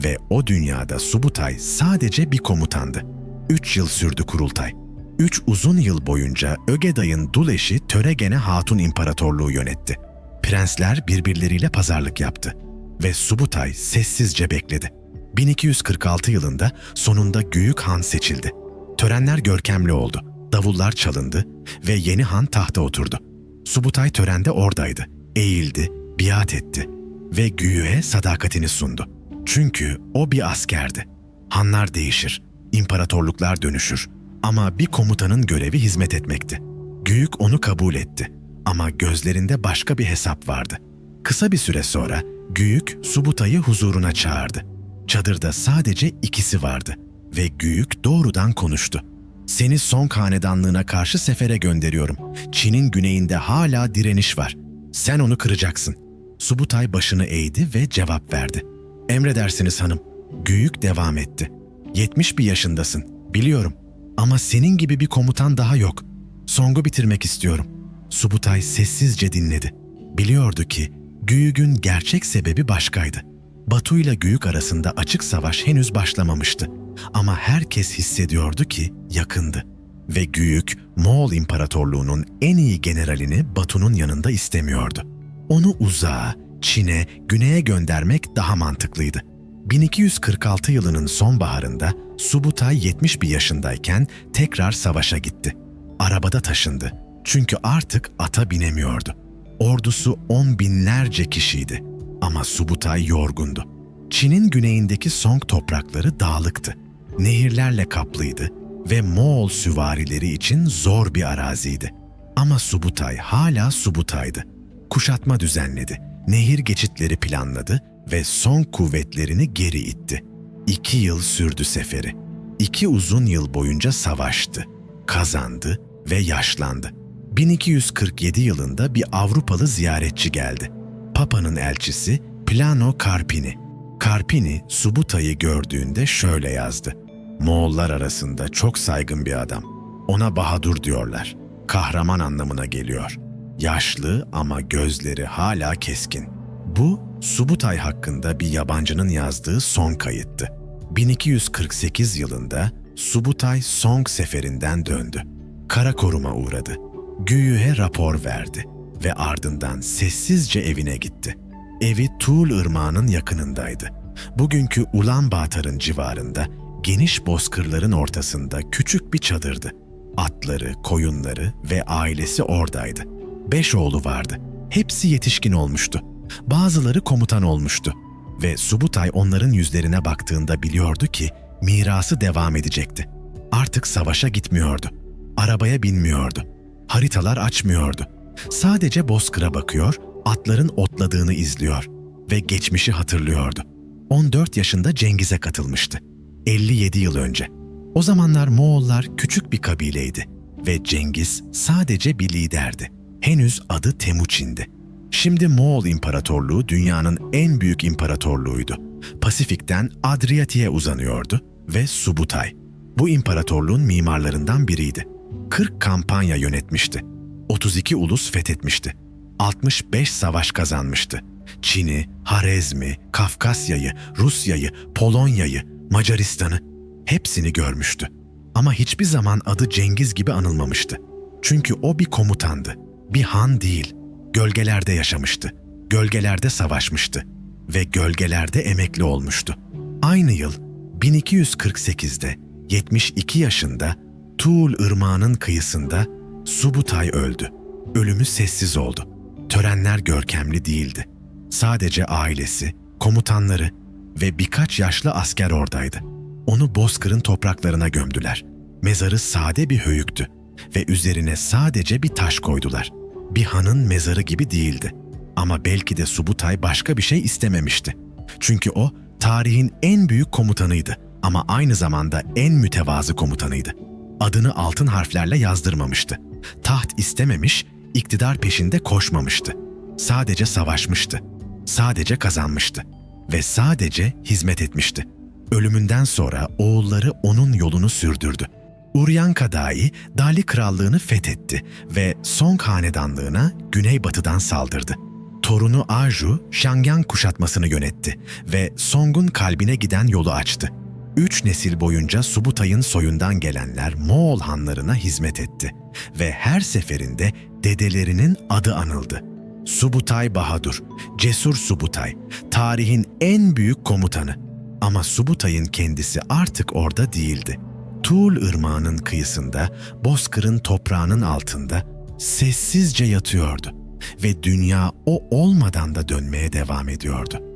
Ve o dünyada Subutay sadece bir komutandı. 3 yıl sürdü kurultay. 3 uzun yıl boyunca Ögeday'ın dul eşi Töregene Hatun İmparatorluğu yönetti. Prensler birbirleriyle pazarlık yaptı ve Subutay sessizce bekledi. 1246 yılında sonunda Güyük Han seçildi. Törenler görkemli oldu. Davullar çalındı ve yeni han tahta oturdu. Subutay törende oradaydı. Eğildi, biat etti ve Güyük'e sadakatini sundu. Çünkü o bir askerdi. Hanlar değişir, imparatorluklar dönüşür. Ama bir komutanın görevi hizmet etmekti. Güyük onu kabul etti. Ama gözlerinde başka bir hesap vardı. Kısa bir süre sonra Güyük Subutay'ı huzuruna çağırdı. Çadırda sadece ikisi vardı ve Güyük doğrudan konuştu. Seni Song hanedanlığına karşı sefere gönderiyorum. Çin'in güneyinde hala direniş var. Sen onu kıracaksın. Subutay başını eğdi ve cevap verdi. Emredersiniz hanım. Güyük devam etti. 71 yaşındasın, biliyorum. Ama senin gibi bir komutan daha yok. Song'u bitirmek istiyorum. Subutay sessizce dinledi. Biliyordu ki Güyük'ün gerçek sebebi başkaydı. Batu ile Güyük arasında açık savaş henüz başlamamıştı. Ama herkes hissediyordu ki yakındı. Ve Güyük, Moğol İmparatorluğu'nun en iyi generalini Batu'nun yanında istemiyordu. Onu uzağa, Çin'e, güneye göndermek daha mantıklıydı. 1246 yılının sonbaharında Subutay 71 yaşındayken tekrar savaşa gitti. Arabada taşındı. Çünkü artık ata binemiyordu. Ordusu 10 binlerce kişiydi. Ama Subutay yorgundu. Çin'in güneyindeki Song toprakları dağlıktı. Nehirlerle kaplıydı ve Moğol süvarileri için zor bir araziydi. Ama Subutay hala Subutay'dı. Kuşatma düzenledi, nehir geçitleri planladı ve Song kuvvetlerini geri itti. 2 yıl sürdü seferi. 2 uzun yıl boyunca savaştı, kazandı ve yaşlandı. 1247 yılında bir Avrupalı ziyaretçi geldi. Papa'nın elçisi Plano Carpini. Carpini, Subutay'ı gördüğünde şöyle yazdı. Moğollar arasında çok saygın bir adam. Ona Bahadur diyorlar. Kahraman anlamına geliyor. Yaşlı ama gözleri hala keskin. Bu, Subutay hakkında bir yabancının yazdığı son kayıttı. 1248 yılında Subutay Song seferinden döndü. Karakorum'a uğradı. Güyük'e rapor verdi ve ardından sessizce evine gitti. Evi Tuğul Irmağı'nın yakınındaydı. Bugünkü Ulanbatar'ın civarında, geniş bozkırların ortasında küçük bir çadırdı. Atları, koyunları ve ailesi oradaydı. 5 oğlu vardı. Hepsi yetişkin olmuştu. Bazıları komutan olmuştu. Ve Subutay onların yüzlerine baktığında biliyordu ki mirası devam edecekti. Artık savaşa gitmiyordu. Arabaya binmiyordu. Haritalar açmıyordu. Sadece bozkıra bakıyor, atların otladığını izliyor ve geçmişi hatırlıyordu. 14 yaşında Cengiz'e katılmıştı. 57 yıl önce. O zamanlar Moğollar küçük bir kabileydi ve Cengiz sadece bir liderdi. Henüz adı Temuçin'di. Şimdi Moğol İmparatorluğu dünyanın en büyük imparatorluğuydu. Pasifik'ten Adriyatik'e uzanıyordu ve Subutay bu imparatorluğun mimarlarından biriydi. 40 kampanya yönetmişti. 32 ulus fethetmişti. 65 savaş kazanmıştı. Çin'i, Harezm'i, Kafkasya'yı, Rusya'yı, Polonya'yı, Macaristan'ı hepsini görmüştü. Ama hiçbir zaman adı Cengiz gibi anılmamıştı. Çünkü o bir komutandı, bir han değil. Gölgelerde yaşamıştı, gölgelerde savaşmıştı ve gölgelerde emekli olmuştu. Aynı yıl 1248'de 72 yaşında Tuğul Irmağı'nın kıyısında Subutay öldü. Ölümü sessiz oldu. Törenler görkemli değildi. Sadece ailesi, komutanları ve birkaç yaşlı asker oradaydı. Onu Bozkır'ın topraklarına gömdüler. Mezarı sade bir höyüktü ve üzerine sadece bir taş koydular. Bir hanın mezarı gibi değildi. Ama belki de Subutay başka bir şey istememişti. Çünkü o tarihin en büyük komutanıydı ama aynı zamanda en mütevazı komutanıydı. Adını altın harflerle yazdırmamıştı. Taht istememiş, iktidar peşinde koşmamıştı. Sadece savaşmıştı. Sadece kazanmıştı. Ve sadece hizmet etmişti. Ölümünden sonra oğulları onun yolunu sürdürdü. Uryankadai, Dali Krallığını fethetti ve Song Hanedanlığına güneybatıdan saldırdı. Torunu Aju, Şangyan kuşatmasını yönetti ve Song'un kalbine giden yolu açtı. 3 nesil boyunca Subutay'ın soyundan gelenler Moğol hanlarına hizmet etti ve her seferinde dedelerinin adı anıldı. Subutay Bahadur, Cesur Subutay, tarihin en büyük komutanı. Ama Subutay'ın kendisi artık orada değildi. Tuğul Irmağı'nın kıyısında, Bozkır'ın toprağının altında sessizce yatıyordu ve dünya o olmadan da dönmeye devam ediyordu.